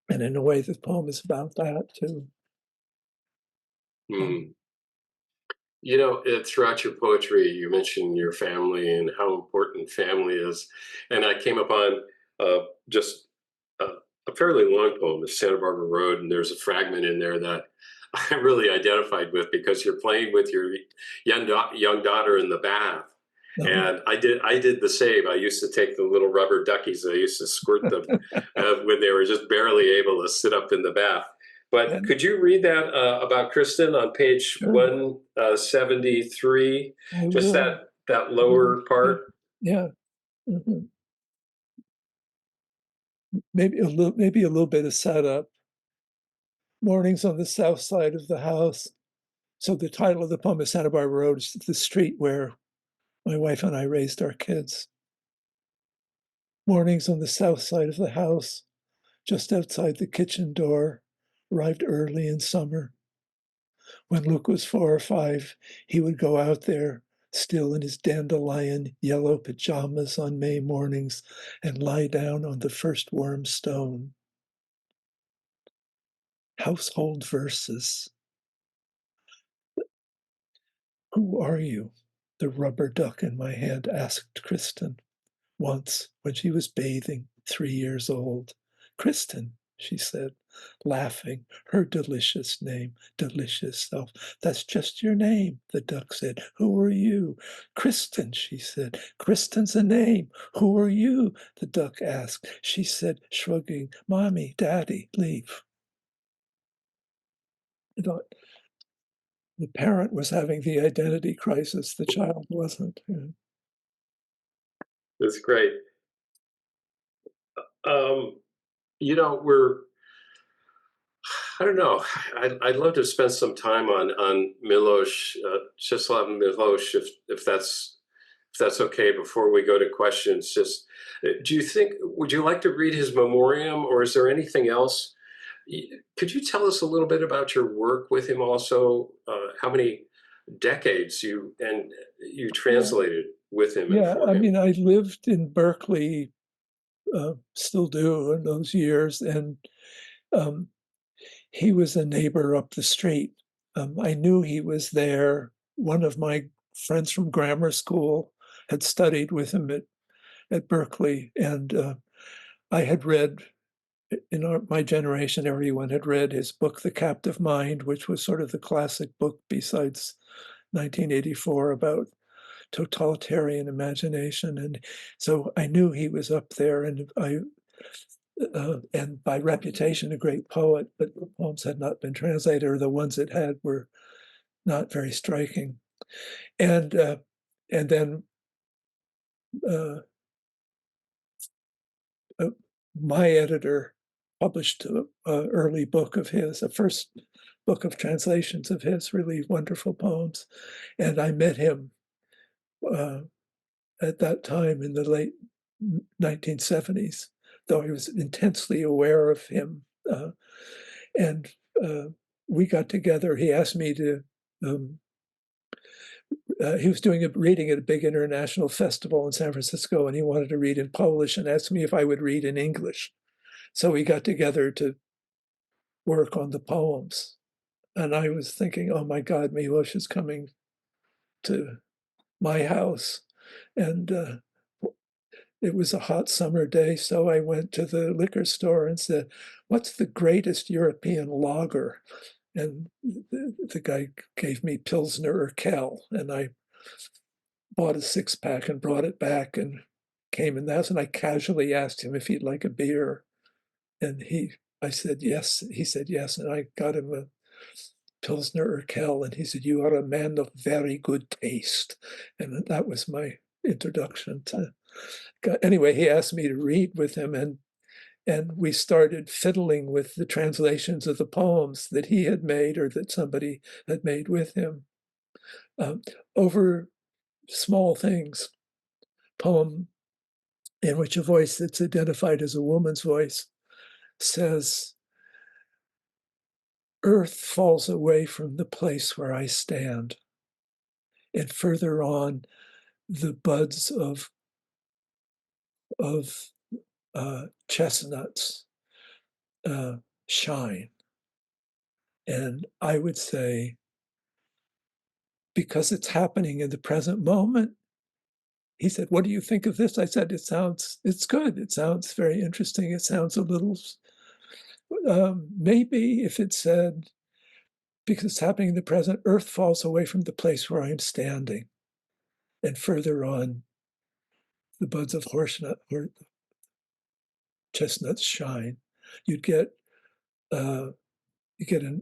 [SPEAKER 2] And in a way, this poem is about that too.
[SPEAKER 1] Mm. Throughout your poetry, you mentioned your family and how important family is. And I came upon just a fairly long poem, it's Santa Barbara Road, and there's a fragment in there that I really identified with because you're playing with your young daughter in the bath.
[SPEAKER 2] No.
[SPEAKER 1] And I did the same. I used to take the little rubber duckies. I used to squirt them when they were just barely able to sit up in the bath. But
[SPEAKER 2] And
[SPEAKER 1] could you read that about Kristen on page
[SPEAKER 2] sure,
[SPEAKER 1] 173?
[SPEAKER 2] I
[SPEAKER 1] Just
[SPEAKER 2] will.
[SPEAKER 1] that lower part.
[SPEAKER 2] Yeah. Mhm. Maybe a little bit of setup. Mornings on the south side of the house. So the title of the poem is Santa Barbara Road, is the street where my wife and I raised our kids. Mornings on the south side of the house, just outside the kitchen door, arrived early in summer. When Luke was 4 or 5, he would go out there, still in his dandelion yellow pajamas on May mornings, and lie down on the first warm stone. Household verses. Who are you? The rubber duck in my hand asked Kristen once when she was bathing, 3 years old. Kristen, she said, laughing, her delicious name, delicious self. That's just your name, the duck said. Who are you? Kristen, she said. Kristen's a name. Who are you? The duck asked. She said, shrugging, Mommy, Daddy, leave. The parent was having the identity crisis, the child wasn't. Yeah.
[SPEAKER 1] That's great. Um, I don't know. I'd love to spend some time on Milosz, Czeslaw Milosz, if that's okay. Before we go to questions, just would you like to read his memoriam, or is there anything else? Could you tell us a little bit about your work with him? Also, how many decades you
[SPEAKER 2] Yeah.
[SPEAKER 1] translated with him and
[SPEAKER 2] Yeah,
[SPEAKER 1] for
[SPEAKER 2] I
[SPEAKER 1] him?
[SPEAKER 2] mean, I lived in Berkeley, still do in those years, and um, he was a neighbor up the street. I knew he was there. One of my friends from grammar school had studied with him at Berkeley, and I had read, my generation, everyone had read his book, The Captive Mind, which was sort of the classic book besides 1984 about totalitarian imagination. And so I knew he was up there, and and by reputation, a great poet, but the poems had not been translated, or the ones it had were not very striking. And then uh, uh, my editor published an early book of his, a first book of translations of his, really wonderful poems. And I met him uh, at that time in the late 1970s, though I was intensely aware of him. And uh, we got together. He asked me to, he was doing a reading at a big international festival in San Francisco, and he wanted to read in Polish and asked me if I would read in English. So we got together to work on the poems. And I was thinking, oh my God, Milosz is coming to my house. And it was a hot summer day, so I went to the liquor store and said, what's the greatest European lager? And the guy gave me Pilsner or Kel, and I bought a 6-pack and brought it back and came in the house, and I casually asked him if he'd like a beer. And I said yes. He said yes, and I got him a Pilsner or Kel, and he said, you are a man of very good taste. And that was my introduction to. Anyway, he asked me to read with him, and we started fiddling with the translations of the poems that he had made or that somebody had made with him, over small things. Poem in which a voice that's identified as a woman's voice says, earth falls away from the place where I stand. And further on, the buds of chestnuts shine. And I would say, because it's happening in the present moment, he said, what do you think of this? I said, it's good. It sounds very interesting. It sounds a little, maybe if it said, because it's happening in the present, earth falls away from the place where I'm standing. And further on, the buds of chestnuts shine. You'd get you get an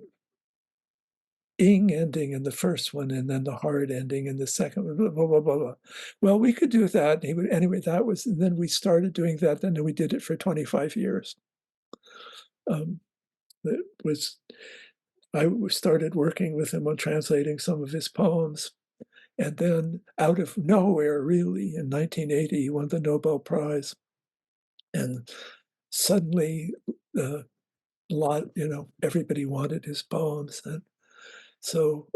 [SPEAKER 2] ing ending in the first one and then the hard ending in the second one, blah, blah, blah, blah, blah. Well, we could do that. And he would, anyway, that was, and then we started doing that. Then we did it for 25 years. It was, I started working with him on translating some of his poems. And then out of nowhere, really, in 1980, he won the Nobel Prize. And suddenly, a lot, everybody wanted his poems. And so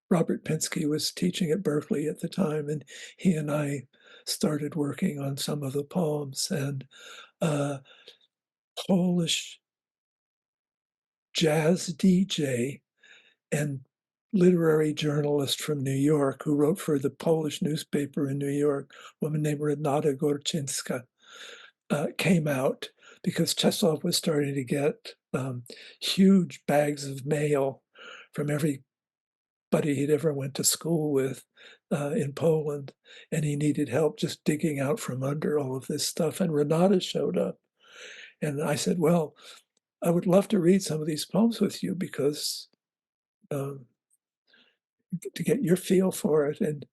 [SPEAKER 2] Robert Pinsky was teaching at Berkeley at the time, and he and I started working on some of the poems. And Polish jazz DJ and literary journalist from New York who wrote for the Polish newspaper in New York, a woman named Renata Gorczynska, came out because Czeslaw was starting to get huge bags of mail from everybody he'd ever went to school with in Poland, and he needed help just digging out from under all of this stuff. And Renata showed up, and I said, well, I would love to read some of these poems with you because to get your feel for it. And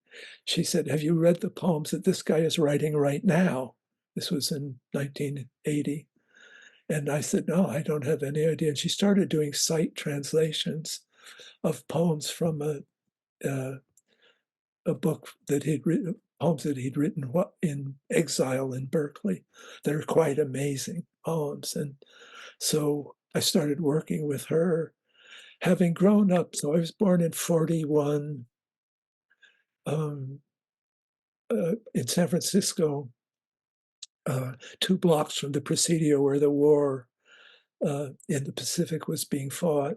[SPEAKER 2] she said, have you read the poems that this guy is writing right now? This was in 1980. And I said, no, I don't have any idea. And she started doing sight translations of poems from a book that he'd written, poems that he'd written in exile in Berkeley. They're quite amazing poems. And so I started working with her, having grown up. So I was born in 41 in San Francisco, 2 blocks from the Presidio where the war in the Pacific was being fought.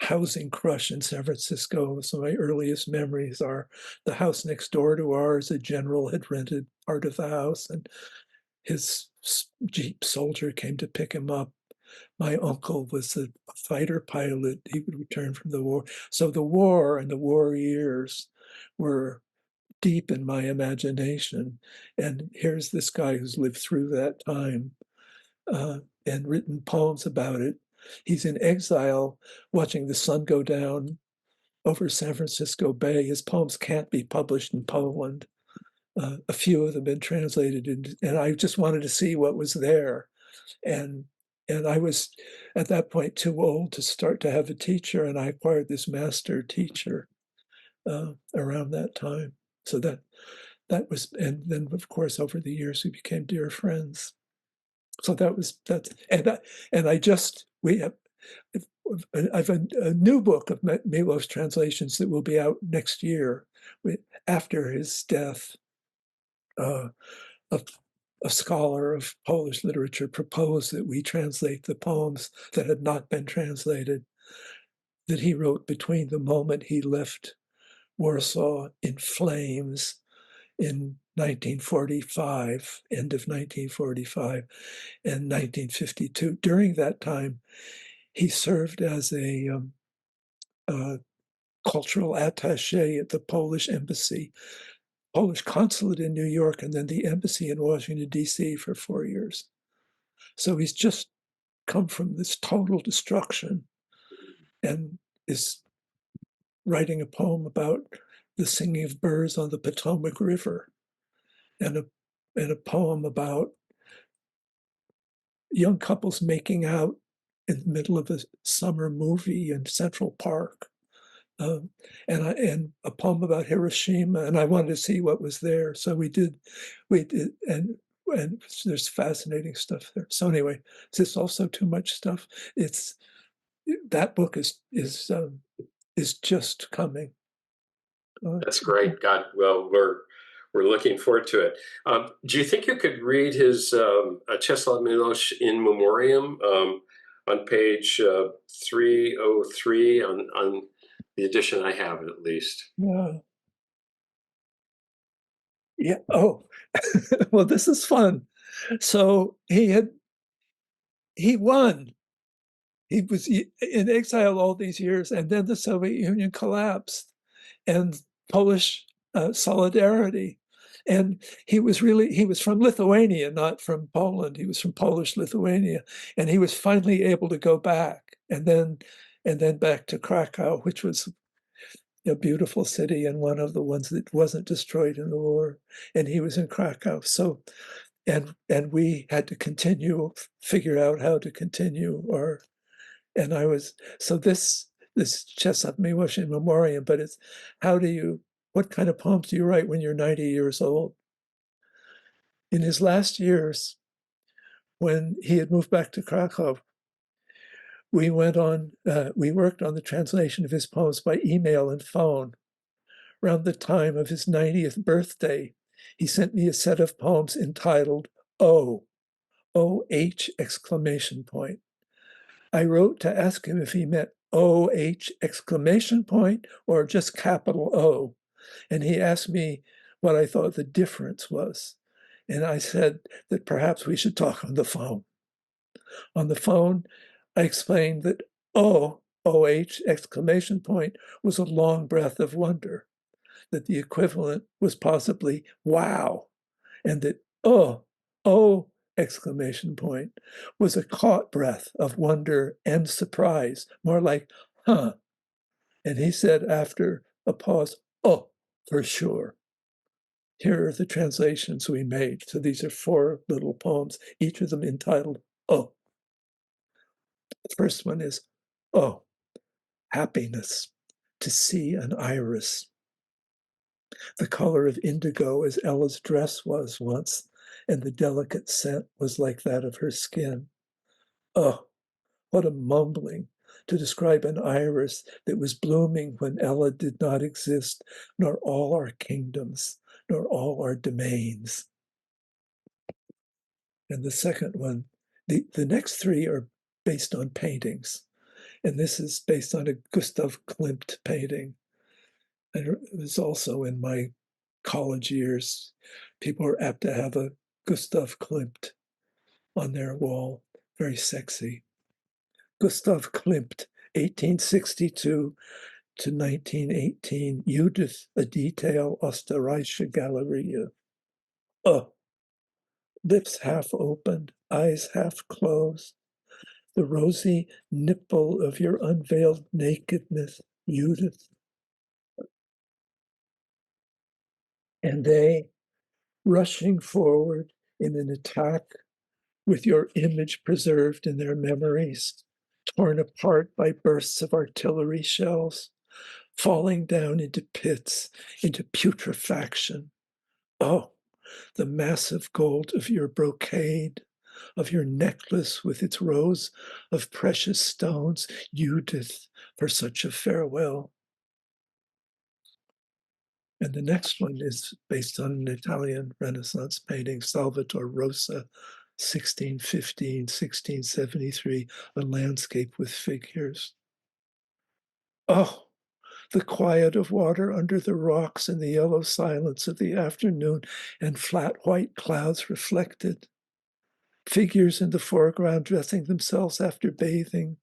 [SPEAKER 2] Housing crush in San Francisco. Some of my earliest memories are the house next door to ours. A general had rented part of the house, and his Jeep soldier came to pick him up. My uncle was a fighter pilot. He would return from the war. So the war and the war years were deep in my imagination. And here's this guy who's lived through that time and written poems about it. He's in exile watching the sun go down over San Francisco Bay. His poems can't be published in Poland. A few of them have been translated, and I just wanted to see what was there. And I was at that point too old to start to have a teacher, and I acquired this master teacher around that time. So that was, and then of course over the years we became dear friends. So I've a new book of Milosz translations that will be out next year after his death. A scholar of Polish literature proposed that we translate the poems that had not been translated, that he wrote between the moment he left Warsaw in flames in 1945, end of 1945, and 1952. During that time, he served as a cultural attaché at the Polish embassy, Polish consulate in New York, and then the embassy in Washington, D.C. for 4 years. So he's just come from this total destruction and is writing a poem about the singing of birds on the Potomac River, and a poem about young couples making out in the middle of a summer movie in Central Park, and a poem about Hiroshima. And I wanted to see what was there, so we did, and there's fascinating stuff there. So anyway, is this also too much stuff? That book is just coming.
[SPEAKER 1] That's great. God, well, we're looking forward to it. Do you think you could read his Czeslaw Milosz in memoriam on page 303 on the edition I have, at least?
[SPEAKER 2] Yeah. Oh, well, this is fun. So he won. He was in exile all these years, and then the Soviet Union collapsed, and Polish solidarity. And he was from Lithuania, not from Poland. He was from Polish Lithuania. And he was finally able to go back and then back to Krakow, which was a beautiful city and one of the ones that wasn't destroyed in the war. And he was in Krakow. So, and we had to figure out how to continue and I was, so this Czeslaw Milosz in memoriam, but it's what kind of poems do you write when you're 90 years old? In his last years, when he had moved back to Krakow, we worked on the translation of his poems by email and phone. Around the time of his 90th birthday, he sent me a set of poems entitled O-H exclamation point. I wrote to ask him if he meant O-H exclamation point or just capital O. And he asked me what I thought the difference was. And I said that perhaps we should talk on the phone. On the phone, I explained that O-H exclamation point was a long breath of wonder, that the equivalent was possibly wow, and that oh exclamation point was a caught breath of wonder and surprise, more like, huh. And he said after a pause, oh, for sure. Here are the translations we made. So these are 4 little poems, each of them entitled Oh. The first one is Oh, happiness, to see an iris. The color of indigo as Ella's dress was once, and the delicate scent was like that of her skin. Oh, what a mumbling to describe an iris that was blooming when Ella did not exist, nor all our kingdoms, nor all our domains. And the second one, the next 3 are based on paintings. And this is based on a Gustav Klimt painting. And it was also in my college years. People were apt to have a Gustav Klimt on their wall. Very sexy. Gustav Klimt, 1862 to 1918, Judith, a detail aus der Reiche Galerie. Oh, lips half opened, eyes half closed, the rosy nipple of your unveiled nakedness, Judith. And they, rushing forward in an attack with your image preserved in their memories, torn apart by bursts of artillery shells, falling down into pits, into putrefaction. Oh, the massive gold of your brocade, of your necklace with its rows of precious stones, Judith, for such a farewell. And the next one is based on an Italian Renaissance painting, Salvator Rosa, 1615, 1673, a landscape with figures. Oh, the quiet of water under the rocks and the yellow silence of the afternoon and flat white clouds reflected. Figures in the foreground dressing themselves after bathing.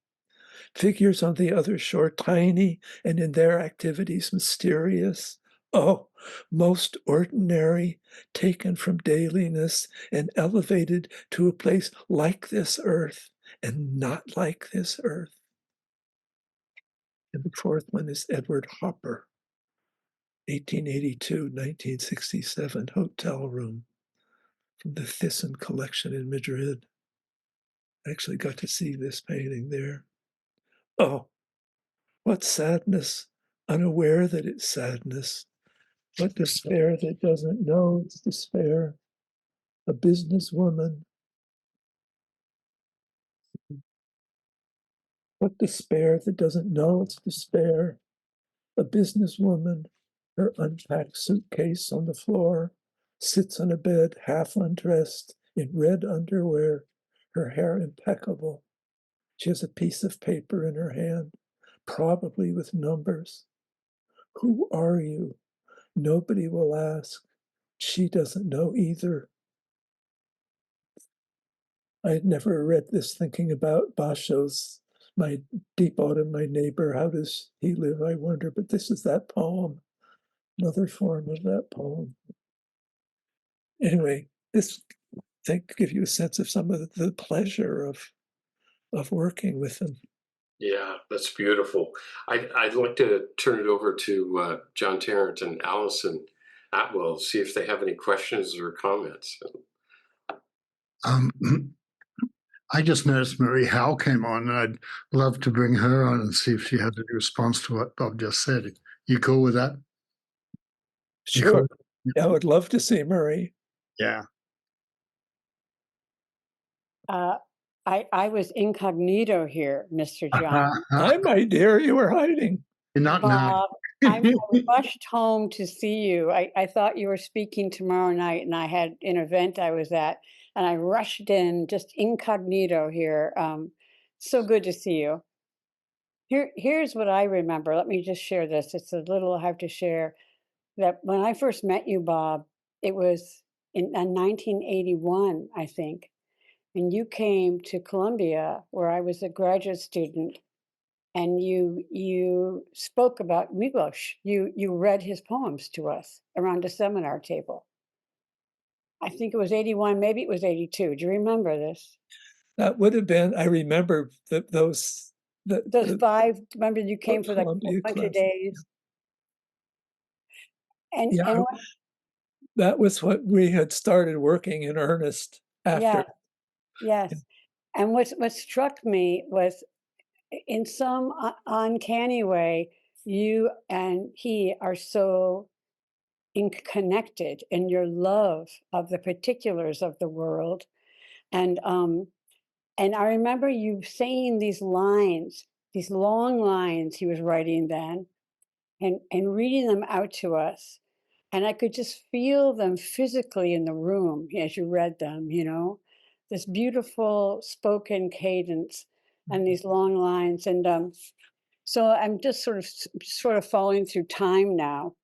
[SPEAKER 2] Figures on the other shore, tiny and in their activities mysterious. Oh, most ordinary, taken from dailiness and elevated to a place like this earth and not like this earth. And the 4th one is Edward Hopper, 1882, 1967, hotel room from the Thyssen collection in Madrid. I actually got to see this painting there. Oh, what sadness, unaware that it's sadness. What despair that doesn't know it's despair. A businesswoman. What despair that doesn't know it's despair. A businesswoman, her unpacked suitcase on the floor, sits on a bed half undressed in red underwear, her hair impeccable. She has a piece of paper in her hand, probably with numbers. Who are you? Nobody will ask. She doesn't know either. I had never read this thinking about Basho's My Deep Autumn, My Neighbor. How does he live, I wonder? But this is that poem, another form of that poem. anyway, this I think give you a sense of some of the pleasure of working with them.
[SPEAKER 1] Yeah, that's beautiful. I'd like to turn it over to John Tarrant and Allison Atwell, see if they have any questions or comments.
[SPEAKER 3] Um, I just noticed Marie Howe came on, and I'd love to bring her on and see if she has any response to what Bob just said. You cool with that?
[SPEAKER 2] Sure. Yeah, I would love to see Marie.
[SPEAKER 3] Yeah.
[SPEAKER 4] I was incognito here, Mr. John.
[SPEAKER 2] Hi, my dear. You were hiding.
[SPEAKER 3] You're not now.
[SPEAKER 4] I rushed home to see you. I thought you were speaking tomorrow night, and I had an event I was at, and I rushed in just incognito here. So good to see you. Here's what I remember. Let me just share this. It's a little I have to share. That when I first met you, Bob, it was in 1981, I think. And you came to Columbia, where I was a graduate student, and you spoke about Milosz. You read his poems to us around a seminar table. I think it was 81, maybe it was 82. Do you remember this?
[SPEAKER 2] That would have been, I remember those
[SPEAKER 4] five, remember you came for like
[SPEAKER 2] Columbia
[SPEAKER 4] a bunch
[SPEAKER 2] class.
[SPEAKER 4] of days? And,
[SPEAKER 2] yeah,
[SPEAKER 4] and
[SPEAKER 2] that was what we had started working in earnest after.
[SPEAKER 4] Yes. And what struck me was, in some uncanny way, you and he are so connected in your love of the particulars of the world. And I remember you saying these lines, these long lines he was writing then, and reading them out to us. And I could just feel them physically in the room as you read them, you know, this beautiful spoken cadence and these long lines. And so I'm just sort of following through time now,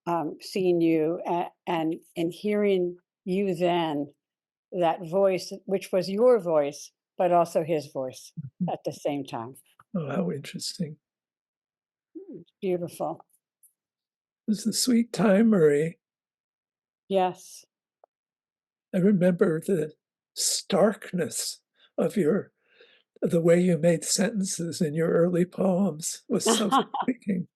[SPEAKER 4] seeing you and hearing you then, that voice, which was your voice, but also his voice at the same time.
[SPEAKER 2] Oh, how interesting.
[SPEAKER 4] It's beautiful.
[SPEAKER 2] It was a sweet time, Marie.
[SPEAKER 4] Yes.
[SPEAKER 2] I remember the starkness of the way you made sentences in your early poems was so striking.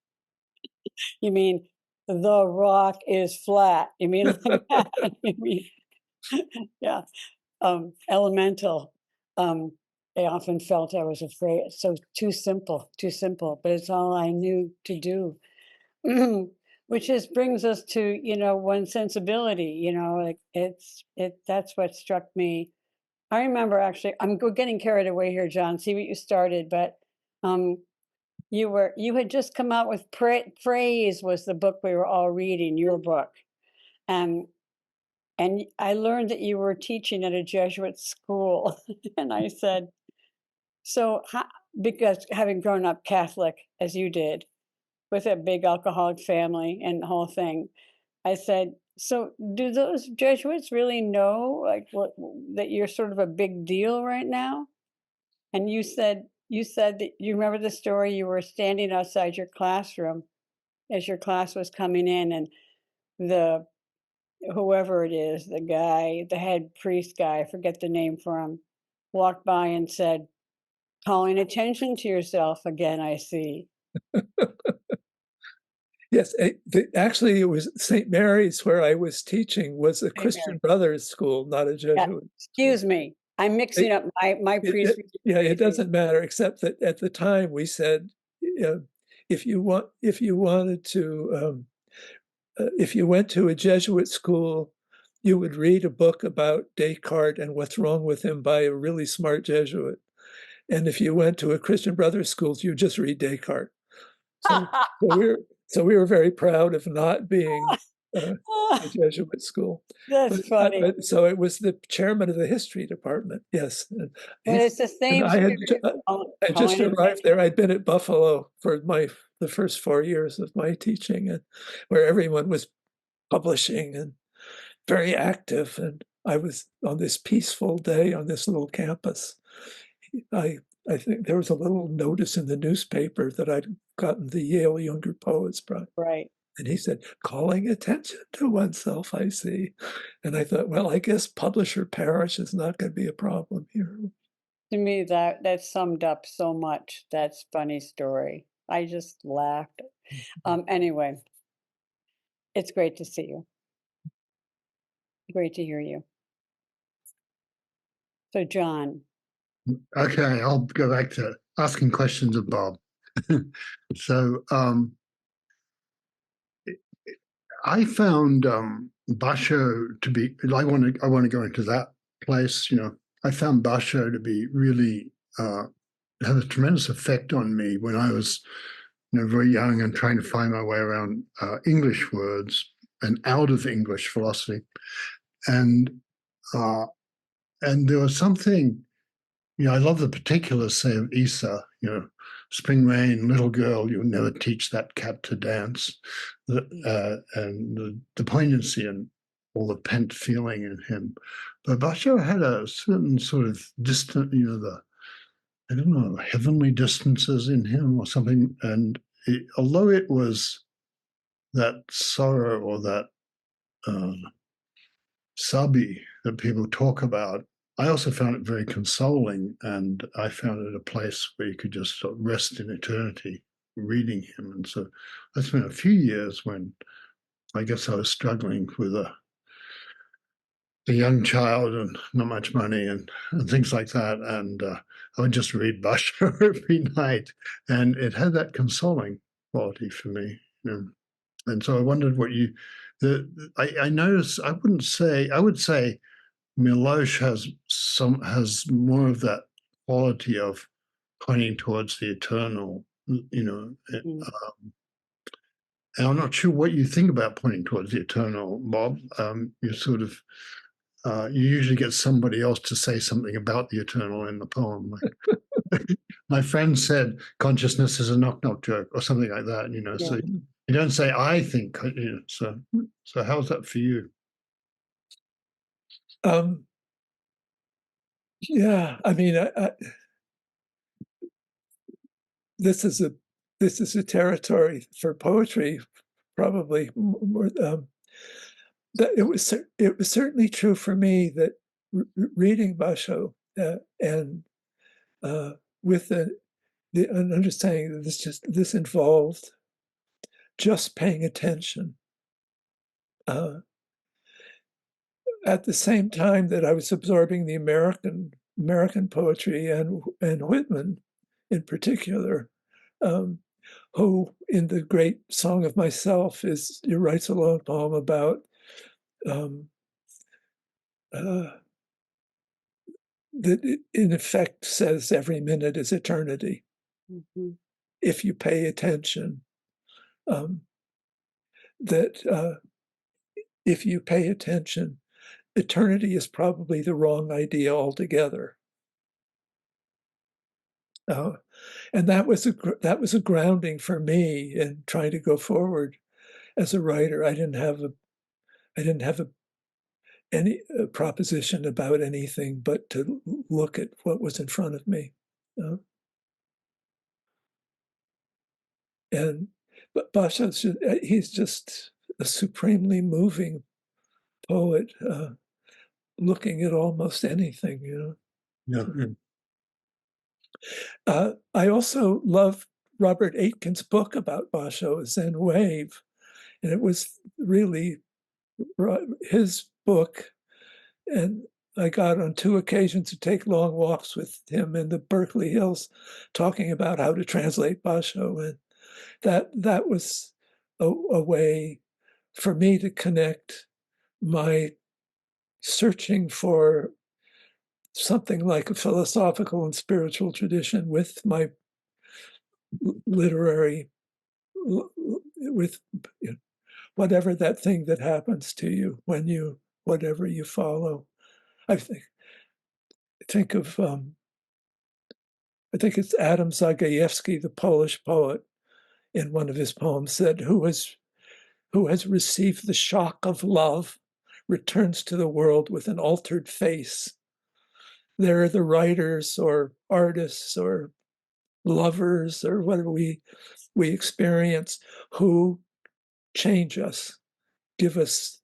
[SPEAKER 4] You mean the rock is flat? You mean like that? You mean, yeah. Elemental. I often felt I was afraid. So too simple, but it's all I knew to do. Which just brings us to, you know, one sensibility, you know, like that's what struck me. I remember actually, we're getting carried away here, John, see what you started, but you had just come out with Praise was the book we were all reading, your book. And I learned that you were teaching at a Jesuit school. And I said, so because having grown up Catholic as you did, with a big alcoholic family and the whole thing, I said, so do those Jesuits really know like that you're sort of a big deal right now? And you said that you remember the story, you were standing outside your classroom as your class was coming in, and whoever it is, the head priest guy, I forget the name for him, walked by and said, calling attention to yourself again, I see.
[SPEAKER 2] Yes, actually, it was St. Mary's where I was teaching was a Christian Brothers school, not a Jesuit.
[SPEAKER 4] Yeah, excuse me, I'm mixing up my priest.
[SPEAKER 2] It doesn't matter, except that at the time we said, if you went to a Jesuit school, you would read a book about Descartes and what's wrong with him by a really smart Jesuit. And if you went to a Christian Brothers school, you just read Descartes. So we were very proud of not being a Jesuit school.
[SPEAKER 4] That's funny.
[SPEAKER 2] So it was the chairman of the history department. Yes.
[SPEAKER 4] But it's the same.
[SPEAKER 2] I just arrived there. I'd been at Buffalo for the first 4 years of my teaching, and where everyone was publishing and very active. And I was on this peaceful day on this little campus. I think there was a little notice in the newspaper that I'd gotten the Yale Younger Poets Prize.
[SPEAKER 4] Right.
[SPEAKER 2] And he said, calling attention to oneself, I see. And I thought, well, I guess publisher perish is not going to be a problem here.
[SPEAKER 4] To me, that summed up so much. That's funny story. I just laughed. Anyway, it's great to see you. Great to hear you. So, John.
[SPEAKER 3] Okay, I'll go back to asking questions of Bob. So I found Basho to be. I want to go into that place. I found Basho to be really have a tremendous effect on me when I was, very young and trying to find my way around English words and out of English philosophy, and there was something. I love the particulars, say, of Issa, spring rain, little girl, you'll never teach that cat to dance, and the poignancy and all the pent feeling in him. But Basho had a certain sort of distant, heavenly distances in him or something. And although it was that sorrow or that sabi that people talk about, I also found it very consoling, and I found it a place where you could just sort of rest in eternity reading him. And so I spent a few years when I guess I was struggling with a young child and not much money and things like that. And I would just read Basho every night, and it had that consoling quality for me. And so I wondered what I noticed, I would say Milosz has more of that quality of pointing towards the eternal, and I'm not sure what you think about pointing towards the eternal, Bob. You sort of you usually get somebody else to say something about the eternal in the poem. My friend said consciousness is a knock-knock joke or something like that.
[SPEAKER 4] Yeah.
[SPEAKER 3] So you don't say I think. So how's that for you?
[SPEAKER 2] Yeah, I mean, this is a territory for poetry, probably more. That it was certainly true for me that reading Basho and with an understanding that this involved just paying attention. At the same time that I was absorbing the American poetry and Whitman in particular, who in the great Song of Myself writes a long poem about that in effect says every minute is eternity. Mm-hmm. If you pay attention, if you pay attention, eternity is probably the wrong idea altogether. And that was a grounding for me in trying to go forward as a writer. I didn't have any proposition about anything but to look at what was in front of me. But Basho's he's just a supremely moving poet, looking at almost anything,
[SPEAKER 3] Yeah.
[SPEAKER 2] I also love Robert Aitken's book about Basho, Zen Wave, and it was really his book. And I got on 2 occasions to take long walks with him in the Berkeley Hills, talking about how to translate Basho, and that was a way for me to connect my searching for something like a philosophical and spiritual tradition with my literary, with whatever that thing that happens to you when whatever you follow. I think it's Adam Zagajewski, the Polish poet, in one of his poems said, who has received the shock of love returns to the world with an altered face. There are the writers or artists or lovers or whatever we experience who change us, give us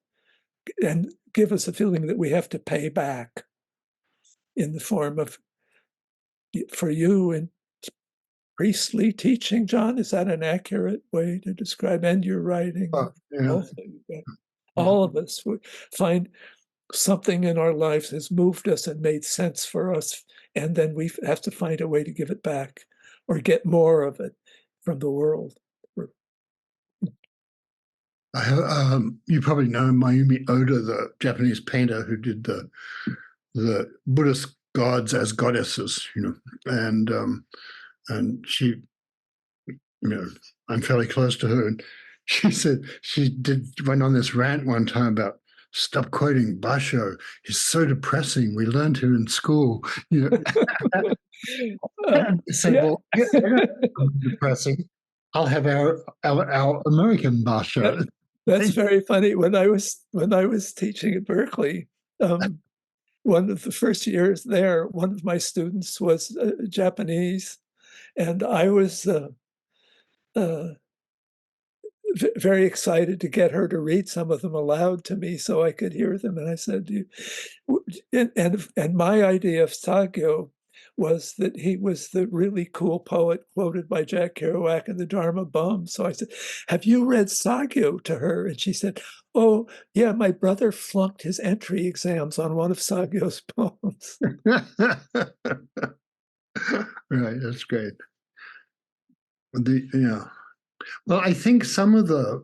[SPEAKER 2] a feeling that we have to pay back in the form of, for you, and priestly teaching. John, is that an accurate way to describe? And your writing?
[SPEAKER 3] Yeah.
[SPEAKER 2] Also, all of us find something in our lives has moved us and made sense for us, and then we have to find a way to give it back or get more of it from the world.
[SPEAKER 3] You probably know Mayumi Oda, the Japanese painter who did the Buddhist gods as goddesses, and she, I'm fairly close to her, and she said went on this rant one time about, stop quoting Basho. He's so depressing. We learned him in school. Said,
[SPEAKER 2] yeah.
[SPEAKER 3] well, depressing. I'll have our American Basho.
[SPEAKER 2] That's very funny. When I was teaching at Berkeley, one of the first years there, one of my students was Japanese, and I was very excited to get her to read some of them aloud to me so I could hear them. And I said, and my idea of Sagyo was that he was the really cool poet quoted by Jack Kerouac in the Dharma Bum. So I said, have you read Sagyo to her? And she said, oh, yeah, my brother flunked his entry exams on one of Sagyo's poems.
[SPEAKER 3] Right, that's great. Well, I think some of the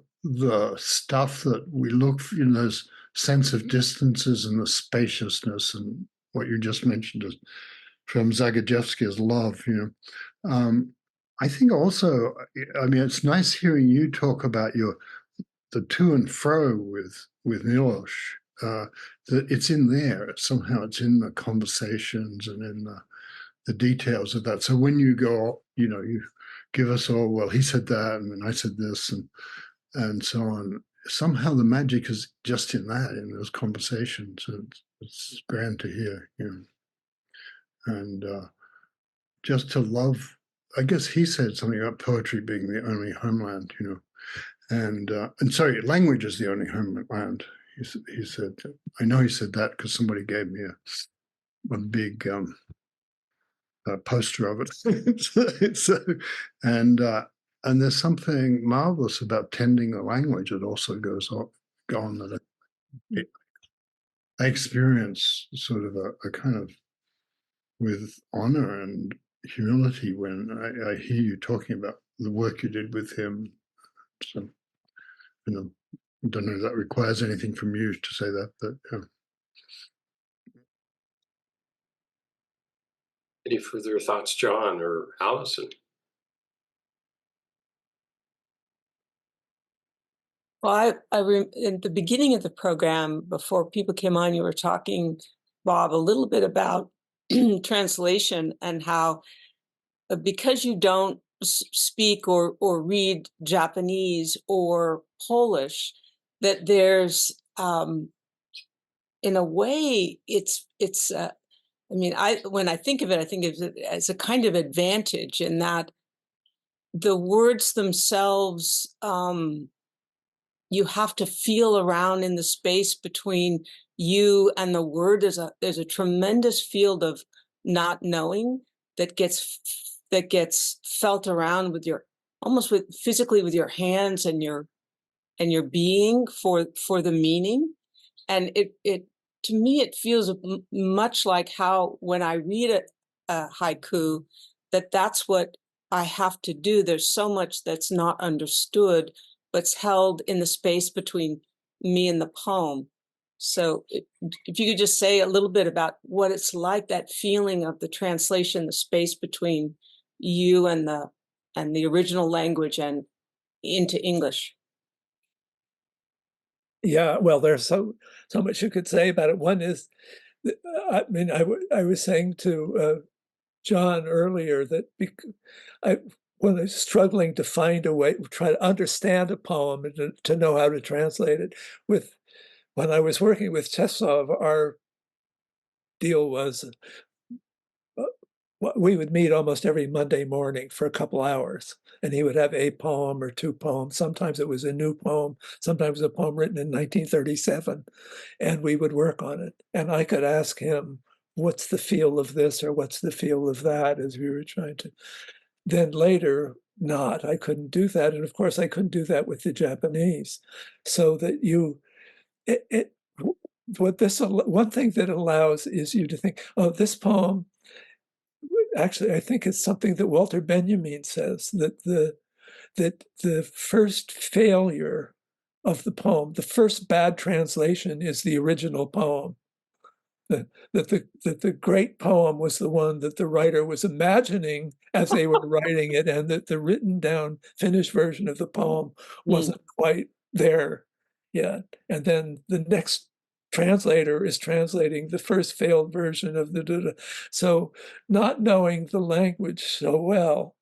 [SPEAKER 3] stuff that we look for, those sense of distances and the spaciousness, and what you just mentioned is from Zagajewski as love, I think also, it's nice hearing you talk about the to and fro with Milosz, that it's in there, somehow it's in the conversations and in the details of that. So when you go, you give us all, well, he said that, and then I said this, and so on. Somehow the magic is just in those conversations. It's grand to hear, and just to love. I guess he said something about poetry being the only homeland, and sorry, language is the only homeland. He said. I know he said that because somebody gave me a big poster of it. And there's something marvelous about tending the language that also goes on that I experience sort of a kind of with honor and humility when I hear you talking about the work you did with him. So, I don't know if that requires anything from you to say that, but
[SPEAKER 1] Any further thoughts, John or Allison?
[SPEAKER 5] Well, in the beginning of the program, before people came on, you were talking, Bob, a little bit about translation and how because you don't speak or read Japanese or Polish, that there's in a way it's when I think of it, I think of it as a kind of advantage in that the words themselves, you have to feel around in the space between you and the word. There's a tremendous field of not knowing that gets felt around with physically with your hands and your being for the meaning. And it to me, it feels much like how when I read a haiku, that's what I have to do. There's so much that's not understood, but's held in the space between me and the poem. So if you could just say a little bit about what it's like, that feeling of the translation, the space between you and the original language and into English.
[SPEAKER 2] Yeah, well, there's so much you could say about it. One is, I was saying to John earlier that when I was struggling to find a way, try to understand a poem and to know how to translate it. When I was working with Czeslaw, our deal was we would meet almost every Monday morning for a couple hours, and he would have a poem or two poems. Sometimes it was a new poem, sometimes a poem written in 1937, and we would work on it. And I could ask him, what's the feel of this or what's the feel of that, as we were trying to. Then later, I couldn't do that. And of course, I couldn't do that with the Japanese. So that one thing that allows is you to think, oh, this poem, actually, I think it's something that Walter Benjamin says, that the first failure of the poem, the first bad translation, is the original poem. That the great poem was the one that the writer was imagining as they were writing it, and that the written down finished version of the poem wasn't quite there yet. And then the next translator is translating the first failed version of the. So not knowing the language so well,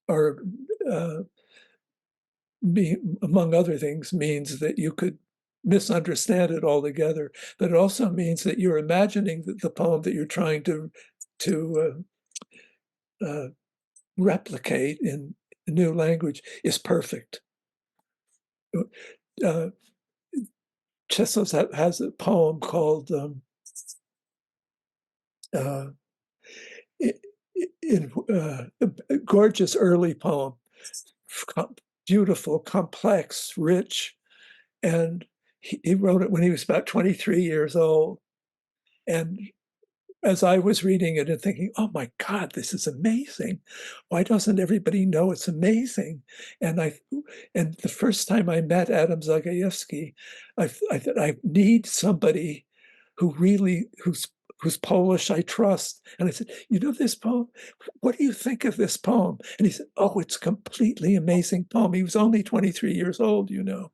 [SPEAKER 2] or among other things, means that you could misunderstand it altogether. But it also means that you're imagining that the poem that you're trying to replicate in a new language is perfect. Czeslaw has a poem called a gorgeous early poem, beautiful, complex, rich, and he wrote it when he was about 23 years old. And as I was reading it and thinking, oh my God, this is amazing. Why doesn't everybody know it's amazing? And the first time I met Adam Zagajewski, I thought, I need somebody who's Polish I trust. And I said, you know this poem? What do you think of this poem? And he said, oh, it's a completely amazing poem. He was only 23 years old, you know.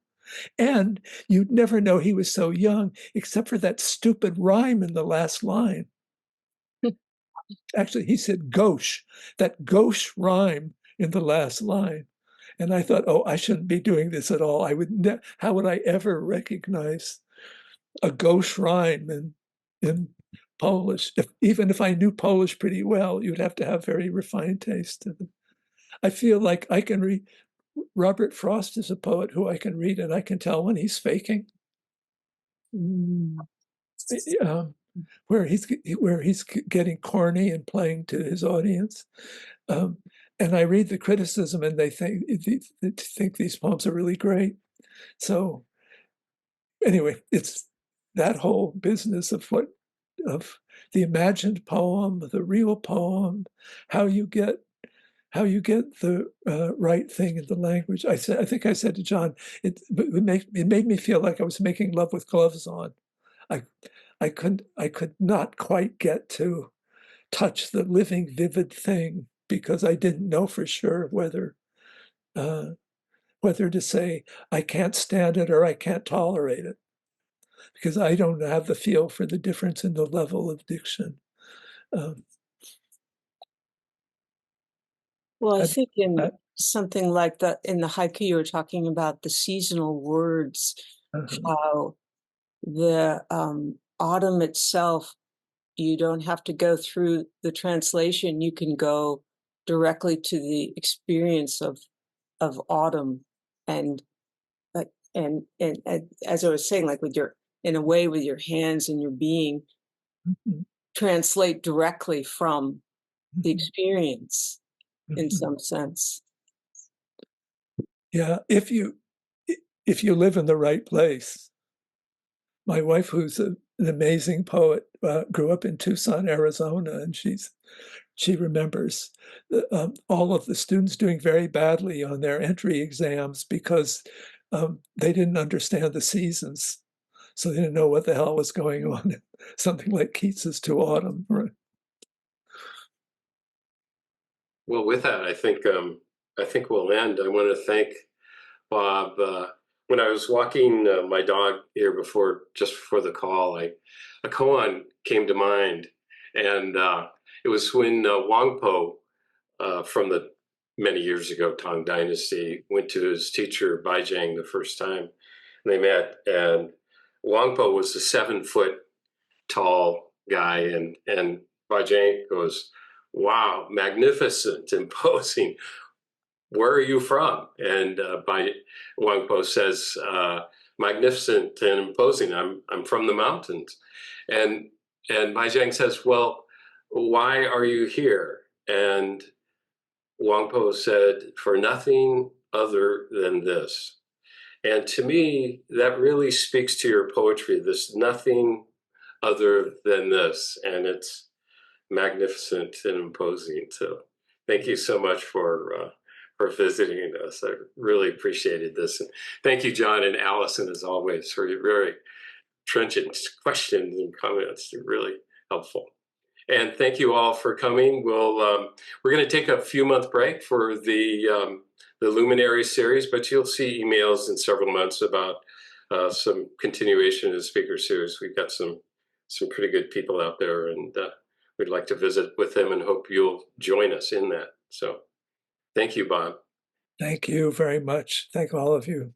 [SPEAKER 2] And you'd never know he was so young, except for that stupid rhyme in the last line. Actually, he said gauche, that gauche rhyme in the last line. And I thought, oh, I shouldn't be doing this at all. How would I ever recognize a gauche rhyme in Polish? Even if I knew Polish pretty well, you'd have to have very refined taste. I feel like I can read. Robert Frost is a poet who I can read, and I can tell when he's faking. Where he's getting corny and playing to his audience. And I read the criticism, and they think these poems are really great. So anyway, it's that whole business of the imagined poem, the real poem, how you get the right thing in the language. I think I said to John, it made me feel like I was making love with gloves on. I could not quite get to touch the living, vivid thing, because I didn't know for sure whether to say I can't stand it or I can't tolerate it, because I don't have the feel for the difference in the level of diction.
[SPEAKER 5] Well, I think in something like that, in the haiku, you were talking about the seasonal words, how the autumn itself, you don't have to go through the translation. You can go directly to the experience of autumn, and as I was saying, like in a way with your hands and your being, translate directly from the experience in some sense.
[SPEAKER 2] Yeah, if you live in the right place. My wife, who's an amazing poet, grew up in Tucson, Arizona, and she remembers all of the students doing very badly on their entry exams because they didn't understand the seasons. So they didn't know what the hell was going on. Something like Keats's To Autumn. Right?
[SPEAKER 1] Well, with that, I think we'll end. I want to thank Bob. When I was walking my dog here just before the call, a koan came to mind, and it was when Wangpo, from the many years ago Tang Dynasty, went to his teacher Baizhang the first time, and they met. And Wangpo was a 7-foot tall guy, and Bajang goes, wow, magnificent, imposing. Where are you from? And Wangpo says, magnificent and imposing. I'm from the mountains. And Bajang says, well, why are you here? And Wangpo said, for nothing other than this. And to me, that really speaks to your poetry, this nothing other than this. And it's magnificent and imposing. So thank you so much for visiting us. I really appreciated this. And thank you, John and Allison, as always, for your very trenchant questions and comments. They're really helpful. And thank you all for coming. We're going to take a few month break for the Luminaries series, but you'll see emails in several months about some continuation of the speaker series. We've got some pretty good people out there, and we'd like to visit with them and hope you'll join us in that. So thank you, Bob.
[SPEAKER 2] Thank you very much. Thank all of you.